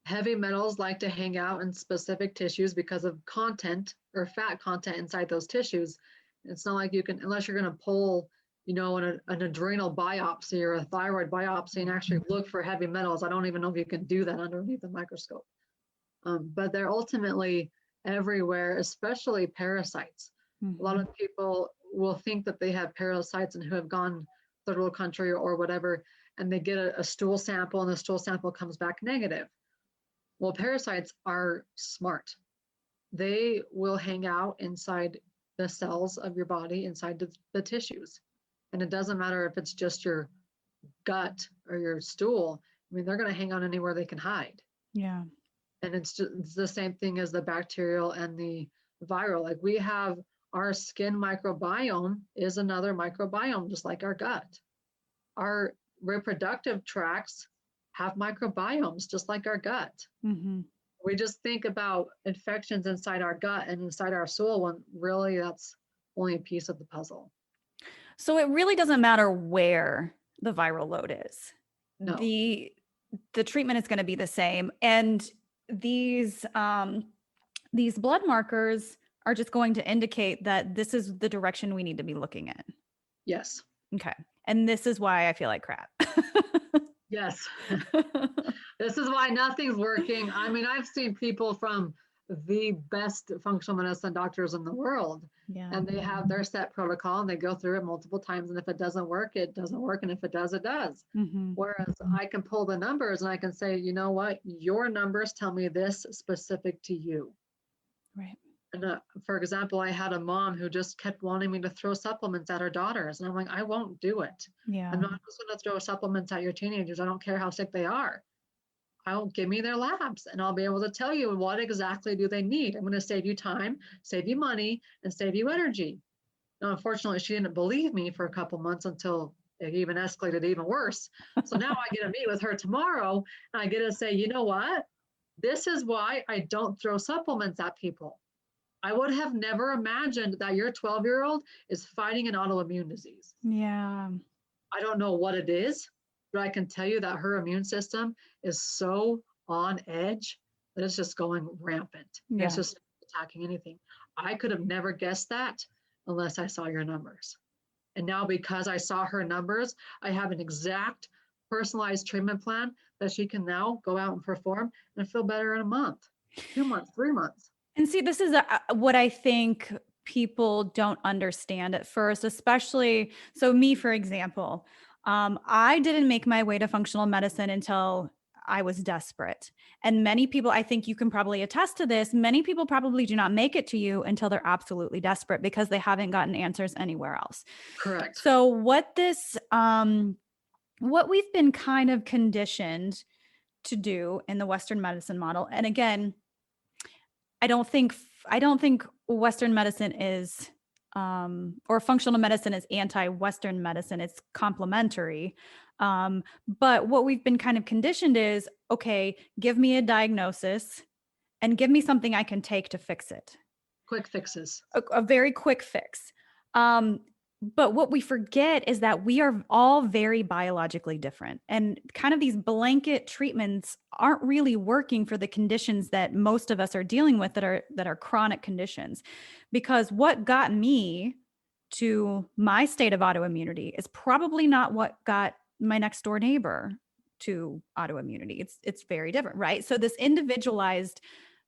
Heavy metals like to hang out in specific tissues because of content or fat content inside those tissues. It's not like you can, unless you're going to pull, an adrenal biopsy or a thyroid biopsy and actually look for heavy metals. I don't even know if you can do that underneath the microscope. But they're ultimately everywhere, especially parasites. A lot of people will think that they have parasites and who have gone third world country or whatever, and they get a stool sample and the stool sample comes back negative. Well, parasites are smart. They will hang out inside the cells of your body, inside the tissues. And it doesn't matter if it's just your gut or your stool. I mean, they're going to hang out anywhere they can hide. Yeah. And it's the same thing as the bacterial and the viral. Like we have our skin microbiome is another microbiome, just like our gut. Our reproductive tracts have microbiomes, just like our gut. We just think about infections inside our gut and inside our soul when really that's only a piece of the puzzle. So it really doesn't matter where the viral load is. No. The treatment is going to be the same. And these blood markers are just going to indicate that this is the direction we need to be looking in. Yes. Okay. And this is why I feel like crap. Yes. This is why nothing's working. I mean, I've seen people from the best functional medicine doctors in the world, and they have their set protocol and they go through it multiple times. And if it doesn't work, it doesn't work. And if it does, it does. Whereas I can pull the numbers and I can say, you know what, your numbers tell me this specific to you. Right. And for example, I had a mom who just kept wanting me to throw supplements at her daughters. And I'm like, I won't do it. Yeah. I'm not just going to throw supplements at your teenagers. I don't care how sick they are. I'll give me their labs and I'll be able to tell you what exactly do they need. I'm going to save you time, save you money, and save you energy. Now, unfortunately, she didn't believe me for a couple months until it even escalated even worse. So now I get to meet with her tomorrow and I get to say, you know what? This is why I don't throw supplements at people. I would have never imagined that your 12-year-old is fighting an autoimmune disease. Yeah. I don't know what it is, but I can tell you that her immune system is so on edge that it's just going rampant. Yeah. It's just attacking anything. I could have never guessed that unless I saw your numbers. And now because I saw her numbers, I have an exact personalized treatment plan that she can now go out and perform and feel better in a month, 2 months, 3 months. And see, this is what I think people don't understand at first, especially, so me, for example, I didn't make my way to functional medicine until I was desperate. And many people, I think you can probably attest to this, many people probably do not make it to you until they're absolutely desperate because they haven't gotten answers anywhere else. Correct. So what we've been kind of conditioned to do in the Western medicine model, and again, I don't think Western medicine is, or functional medicine is anti-Western medicine. It's complementary. But what we've been kind of conditioned is, okay, give me a diagnosis and give me something I can take to fix it. Quick fixes. A very quick fix. But what we forget is that we are all very biologically different, and kind of these blanket treatments aren't really working for the conditions that most of us are dealing with that are chronic conditions. Because what got me to my state of autoimmunity is probably not what got my next door neighbor to autoimmunity. It's very different, right? So this individualized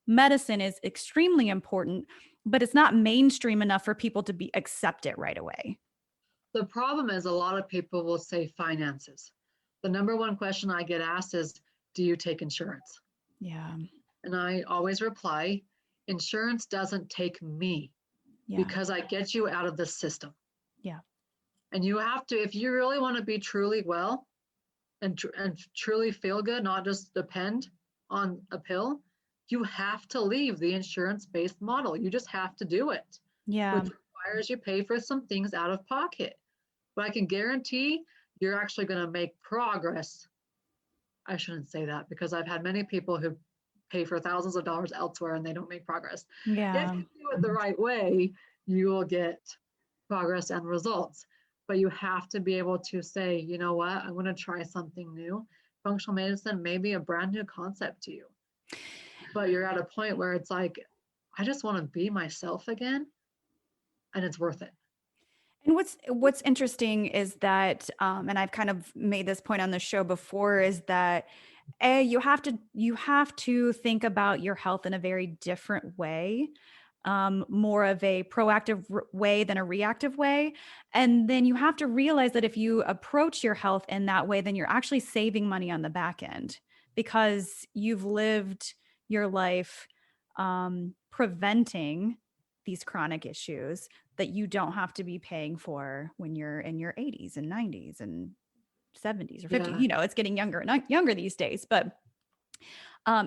medicine is extremely important, but it's not mainstream enough for people to accept it right away. The problem is a lot of people will say finances. The number one question I get asked is, do you take insurance? Yeah. And I always reply, insurance doesn't take me because I get you out of the system. Yeah. And you have to, if you really want to be truly well and truly feel good, not just depend on a pill, you have to leave the insurance-based model. You just have to do it. Yeah. Which requires you pay for some things out of pocket. But I can guarantee you're actually going to make progress. I shouldn't say that because I've had many people who pay for thousands of dollars elsewhere and they don't make progress. Yeah. If you do it the right way, you will get progress and results. But you have to be able to say, you know what, I'm going to try something new. Functional medicine may be a brand new concept to you. But you're at a point where it's like, I just want to be myself again. And it's worth it. And what's interesting is that, and I've kind of made this point on the show before, is that You have to think about your health in a very different way, more of a proactive way than a reactive way. And then you have to realize that if you approach your health in that way, then you're actually saving money on the back end because you've lived your life preventing these chronic issues that you don't have to be paying for when you're in your 80s and 90s and 70s or 50s. Yeah. It's getting younger and younger these days, but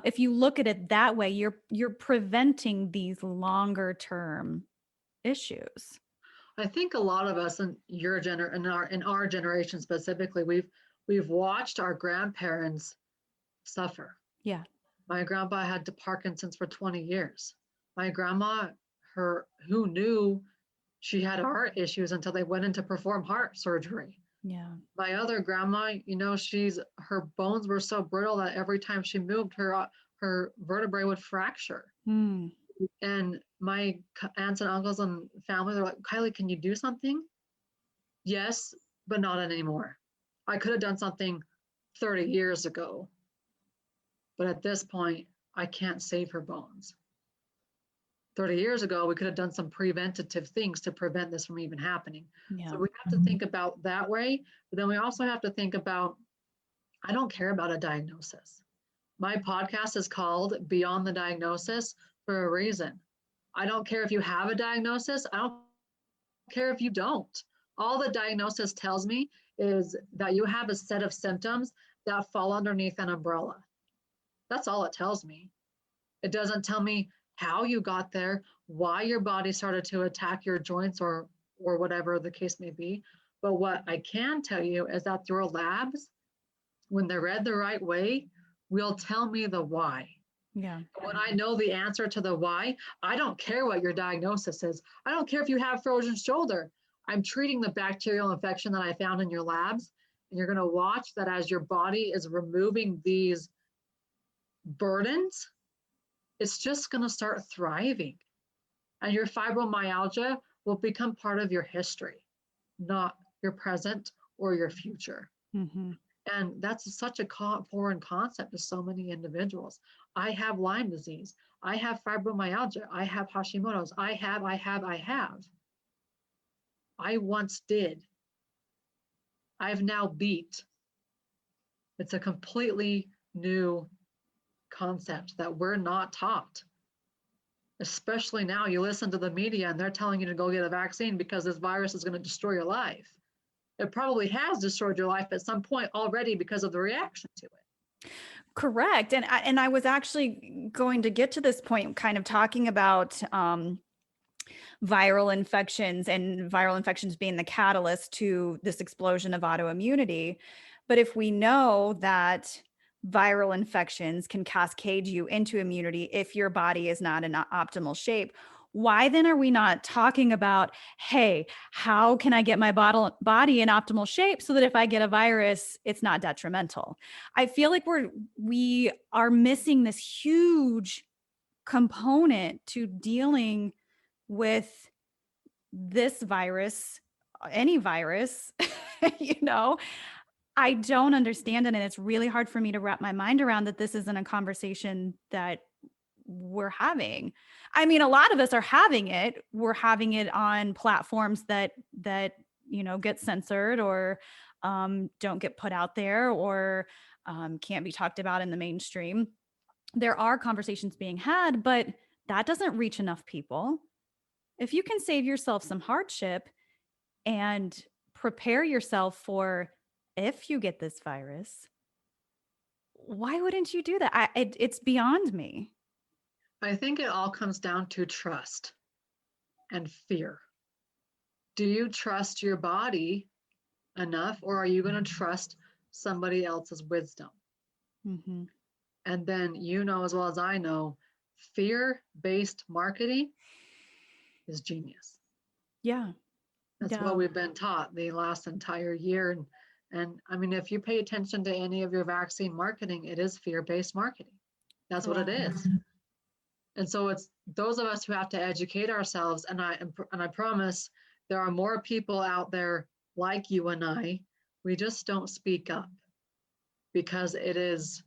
if you look at it that way, you're preventing these longer term issues. I think a lot of us in in our generation specifically, we've watched our grandparents suffer. Yeah. My grandpa had Parkinson's for 20 years. My grandma, who knew she had heart issues until they went in to perform heart surgery. Yeah. My other grandma, her bones were so brittle that every time she moved, her vertebrae would fracture. Mm. And my aunts and uncles and family, they're like, Kylie, can you do something? Yes, but not anymore. I could have done something 30 years ago, but at this point, I can't save her bones. 30 years ago, we could have done some preventative things to prevent this from even happening. Yeah. So we have to think about that way, but then we also have to think about, I don't care about a diagnosis. My podcast is called Beyond the Diagnosis for a reason. I don't care if you have a diagnosis. I don't care if you don't. All the diagnosis tells me is that you have a set of symptoms that fall underneath an umbrella. That's all it tells me. It doesn't tell me how you got there, why your body started to attack your joints or whatever the case may be. But what I can tell you is that your labs, when they're read the right way, will tell me the why. Yeah. When I know the answer to the why, I don't care what your diagnosis is. I don't care if you have frozen shoulder. I'm treating the bacterial infection that I found in your labs. And you're going to watch that as your body is removing these burdens, it's just going to start thriving. And your fibromyalgia will become part of your history, not your present or your future. Mm-hmm. And that's such a foreign concept to so many individuals. I have Lyme disease. I have fibromyalgia. I have Hashimoto's. I have. I once did. I've now beat. It's a completely new concept that we're not taught. Especially now, you listen to the media and they're telling you to go get a vaccine because this virus is going to destroy your life. It probably has destroyed your life at some point already because of the reaction to it. Correct. And I was actually going to get to this point, kind of talking about viral infections and viral infections being the catalyst to this explosion of autoimmunity. But if we know that viral infections can cascade you into immunity if your body is not in optimal shape, why then are we not talking about, hey, how can I get my body in optimal shape so that if I get a virus, it's not detrimental? I feel like we are missing this huge component to dealing with this virus, any virus, I don't understand it. And it's really hard for me to wrap my mind around that this isn't a conversation that we're having. I mean, a lot of us are having it. We're having it on platforms that get censored or don't get put out there or can't be talked about in the mainstream. There are conversations being had, but that doesn't reach enough people. If you can save yourself some hardship and prepare yourself for if you get this virus, why wouldn't you do that? It's beyond me. I think it all comes down to trust and fear. Do you trust your body enough, or are you going to trust somebody else's wisdom? Mm-hmm. And then, as well as I know, fear-based marketing is genius. Yeah. That's what we've been taught the last entire year. And I mean, if you pay attention to any of your vaccine marketing, it is fear-based marketing. That's what it is. And so it's those of us who have to educate ourselves. And I promise there are more people out there like you and I. We just don't speak up because it is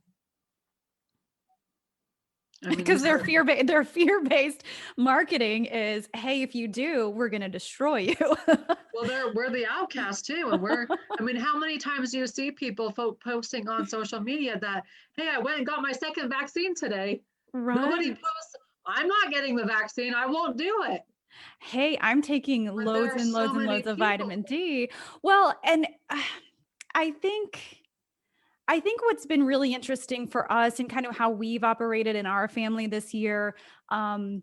I mean, Because their fear-based marketing is, hey, if you do, we're going to destroy you. well, we're the outcast too. And I mean, how many times do you see people posting on social media that, hey, I went and got my second vaccine today. Right. Nobody posts, I'm not getting the vaccine. I won't do it. Hey, I'm taking loads and loads and loads of vitamin D. Well, and I think what's been really interesting for us and kind of how we've operated in our family this year, kind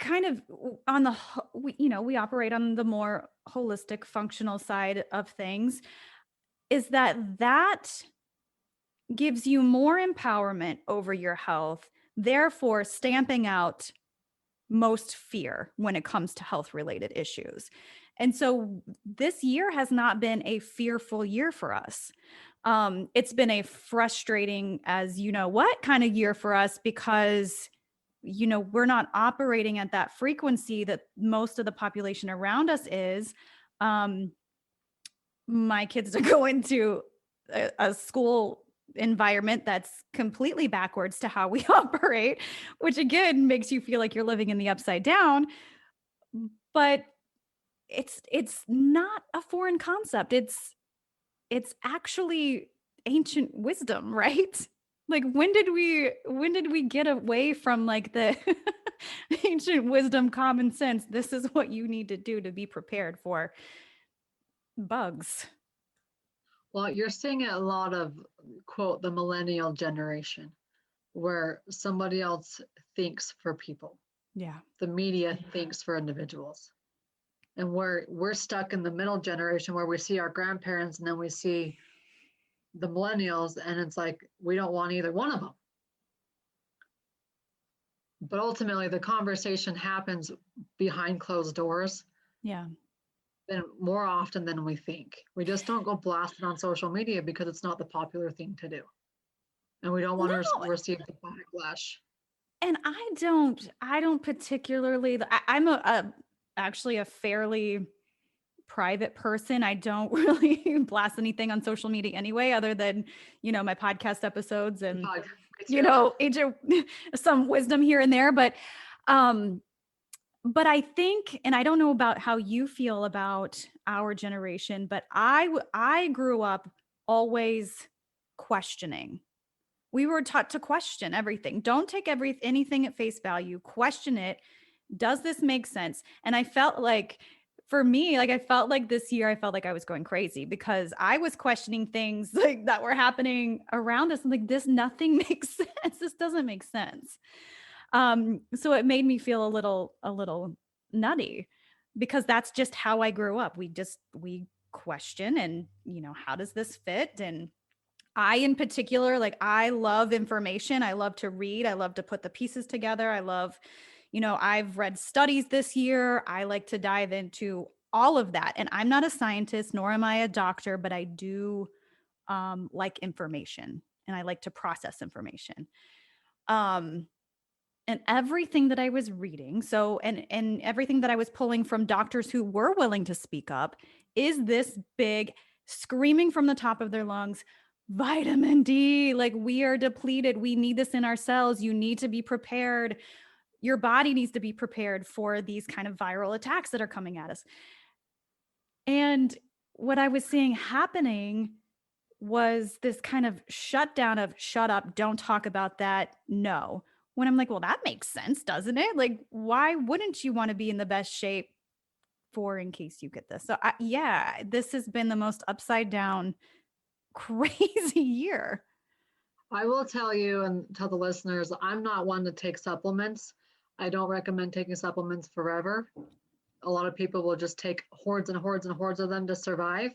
of on the, we operate on the more holistic functional side of things, is that gives you more empowerment over your health, therefore stamping out most fear when it comes to health related issues. And so this year has not been a fearful year for us. It's been a frustrating, as you know what, kind of year for us, because we're not operating at that frequency that most of the population around us is. My kids are going to a school environment that's completely backwards to how we operate, which again makes you feel like you're living in the upside down. But it's not a foreign concept. It's actually ancient wisdom, right? Like when did we get away from like the ancient wisdom, common sense? This is what you need to do to be prepared for bugs. Well, you're seeing a lot of, quote, the millennial generation, where somebody else thinks for people. Yeah. The media thinks for individuals. And we're stuck in the middle generation where we see our grandparents and then we see the millennials, and it's like, we don't want either one of them. But ultimately, the conversation happens behind closed doors. Yeah. And more often than we think. We just don't go blasting on social media because it's not the popular thing to do. And we don't want to receive the backlash. And I don't particularly, I'm actually a fairly private person. I don't really blast anything on social media anyway, other than, my podcast episodes and, some wisdom here and there. But I think, and I don't know about how you feel about our generation, but I grew up always questioning. We were taught to question everything. Don't take anything at face value. Question it. Does this make sense? And I felt like, for me, like I felt like this year, I felt like I was going crazy because I was questioning things like that were happening around us. I'm like, nothing makes sense. This doesn't make sense. So it made me feel a little nutty, because that's just how I grew up. We question and, how does this fit? And I, in particular, like I love information. I love to read. I love to put the pieces together. I love, I've read studies this year. I like to dive into all of that. And I'm not a scientist, nor am I a doctor, but I do like information, and I like to process information. And everything that I was reading, and everything that I was pulling from doctors who were willing to speak up, is this big screaming from the top of their lungs, vitamin D, like we are depleted. We need this in our cells. You need to be prepared. Your body needs to be prepared for these kind of viral attacks that are coming at us. And what I was seeing happening was this kind of shutdown of shut up, don't talk about that. No. When I'm like, well, that makes sense, doesn't it? Like, why wouldn't you want to be in the best shape for in case you get this? So this has been the most upside down, crazy year. I will tell you and tell the listeners, I'm not one to take supplements. I don't recommend taking supplements forever. A lot of people will just take hordes and hordes and hordes of them to survive.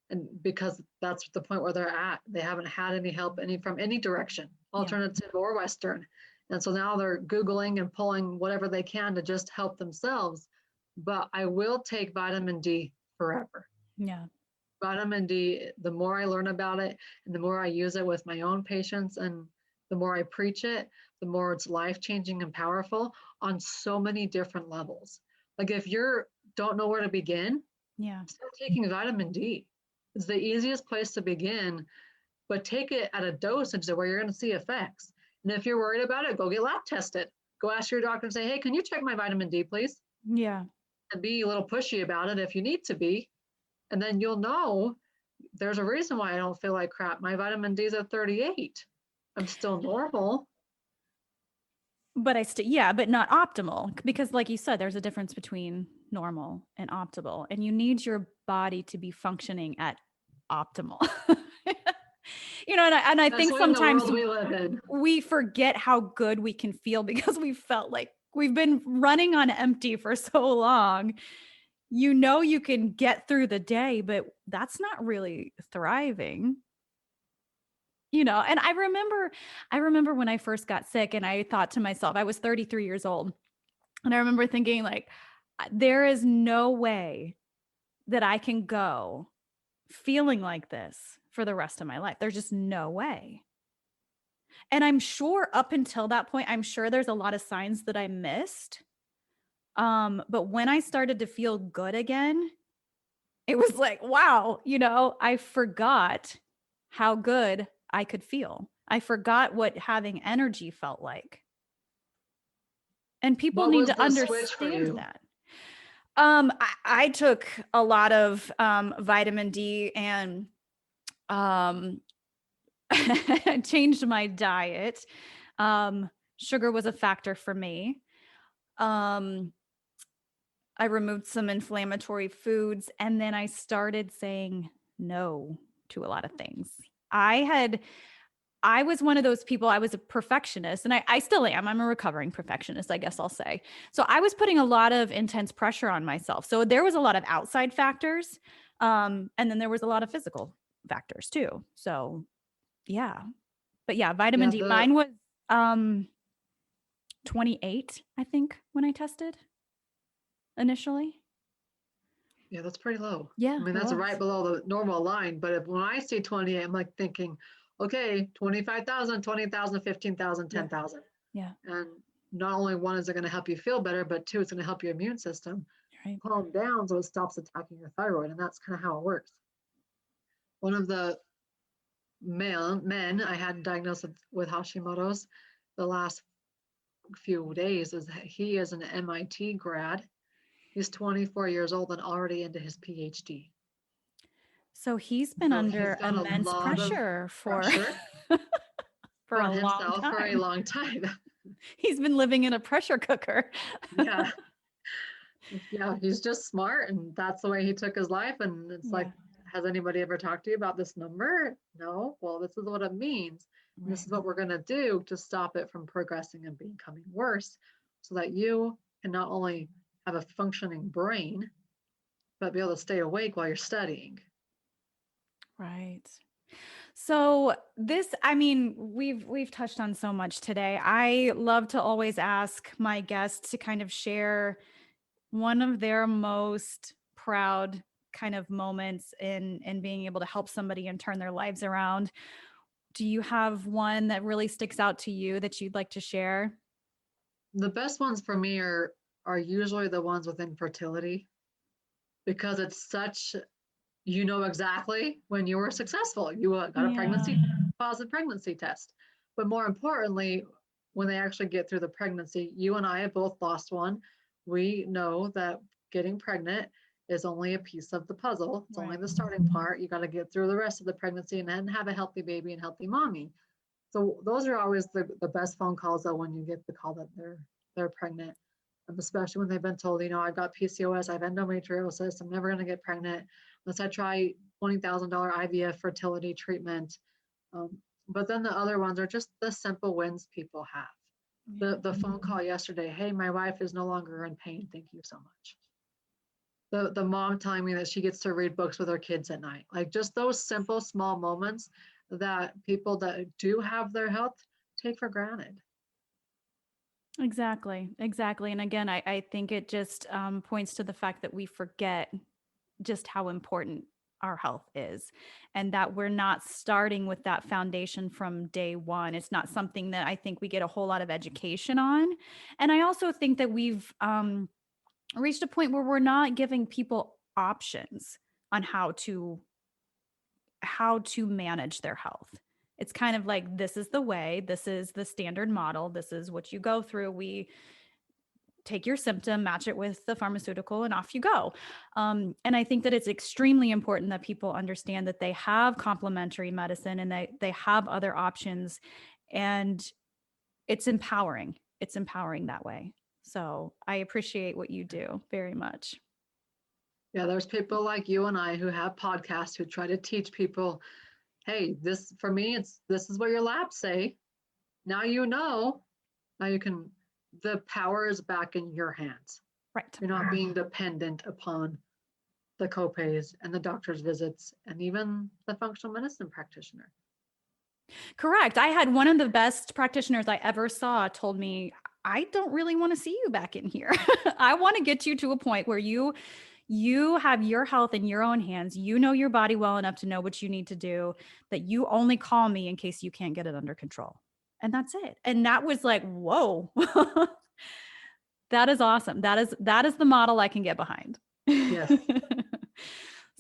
And because that's the point where they're at, they haven't had any help from any direction, alternative or Western. And so now they're Googling and pulling whatever they can to just help themselves. But I will take vitamin D forever. Yeah. Vitamin D, the more I learn about it and the more I use it with my own patients and the more I preach it, the more it's life-changing and powerful on so many different levels. Like if you don't know where to begin, start taking vitamin D. It's the easiest place to begin, but take it at a dosage where you're going to see effects. And if you're worried about it, go get lab tested. Go ask your doctor and say, hey, can you check my vitamin D, please? Yeah. And be a little pushy about it if you need to be. And then you'll know there's a reason why I don't feel like crap. My vitamin D is at 38. I'm still normal. But but not optimal, because like you said, there's a difference between normal and optimal, and you need your body to be functioning at optimal. And I think sometimes we live in. we forget how good we can feel because we felt like we've been running on empty for so long. You can get through the day, but that's not really thriving. And I remember when I first got sick and I thought to myself, I was 33 years old. And I remember thinking, like, there is no way that I can go feeling like this for the rest of my life. There's just no way. And I'm sure up until that point, I'm sure there's a lot of signs that I missed. But when I started to feel good again, it was like, wow, I forgot how good I could feel. I forgot what having energy felt like. And people need to understand that. I took a lot of vitamin D and changed my diet. Sugar was a factor for me. I removed some inflammatory foods, and then I started saying no to a lot of things. I was one of those people, I was a perfectionist, and I still am. I'm a recovering perfectionist, I guess I'll say. So I was putting a lot of intense pressure on myself. So there was a lot of outside factors. And then there was a lot of physical factors too. So yeah. But yeah, vitamin D, mine was 28, I think, when I tested initially. Yeah, that's pretty low. Yeah. I mean, that's right below the normal line. But when I see 28, I'm like thinking, okay, 25,000, 20,000, 15,000, 10,000. Yeah. And not only one, is it going to help you feel better, but two, it's going to help your immune system calm down so it stops attacking your thyroid. And that's kind of how it works. One of the men I had diagnosed with Hashimoto's the last few days is that he is an MIT grad. He's 24 years old and already into his PhD. So he's been under immense pressure for for a long time. For a long time. He's been living in a pressure cooker. Yeah. Yeah, he's just smart, and that's the way he took his life. And it's like, has anybody ever talked to you about this number? No. Well, this is what it means. Right. This is what we're going to do to stop it from progressing and becoming worse, so that you can not only have a functioning brain, but be able to stay awake while you're studying. Right. So we've touched on so much today. I love to always ask my guests to kind of share one of their most proud kind of moments in being able to help somebody and turn their lives around. Do you have one that really sticks out to you that you'd like to share? The best ones for me are usually the ones with infertility, because it's such, exactly when you were successful, you got a positive pregnancy test. But more importantly, when they actually get through the pregnancy, you and I have both lost one. We know that getting pregnant is only a piece of the puzzle. It's only the starting part. You got to get through the rest of the pregnancy and then have a healthy baby and healthy mommy. So those are always the best phone calls, though, when you get the call that they're pregnant, especially when they've been told, I've got PCOS, I have endometriosis, I'm never going to get pregnant unless I try $20,000 IVF fertility treatment. But then the other ones are just the simple wins people have. The phone call yesterday, hey, my wife is no longer in pain, thank you so much. The mom telling me that she gets to read books with her kids at night. Like, just those simple, small moments that people that do have their health take for granted. Exactly. And again, I think it just points to the fact that we forget just how important our health is, and that we're not starting with that foundation from day one. It's not something that I think we get a whole lot of education on. And I also think that we've reached a point where we're not giving people options on how to manage their health. It's kind of like, this is the way, this is the standard model, this is what you go through. We take your symptom, match it with the pharmaceutical, and off you go. And I think that it's extremely important that people understand that they have complementary medicine and they have other options, and it's empowering. It's empowering that way. So I appreciate what you do very much. Yeah, there's people like you and I who have podcasts who try to teach people, hey, this for me, this is what your labs say. Now you know. Now you can, the power is back in your hands. Right. You're not being dependent upon the copays and the doctor's visits and even the functional medicine practitioner. Correct. I had one of the best practitioners I ever saw told me, I don't really want to see you back in here. I want to get you to a point where you have your health in your own hands. You know your body well enough to know what you need to do, that you only call me in case you can't get it under control. And that's it. And that was like, whoa, that is awesome. That is the model I can get behind. Yes.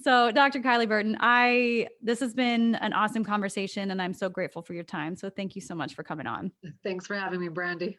So Dr. Kylie Burton, this has been an awesome conversation, and I'm so grateful for your time. So thank you so much for coming on. Thanks for having me, Brandy.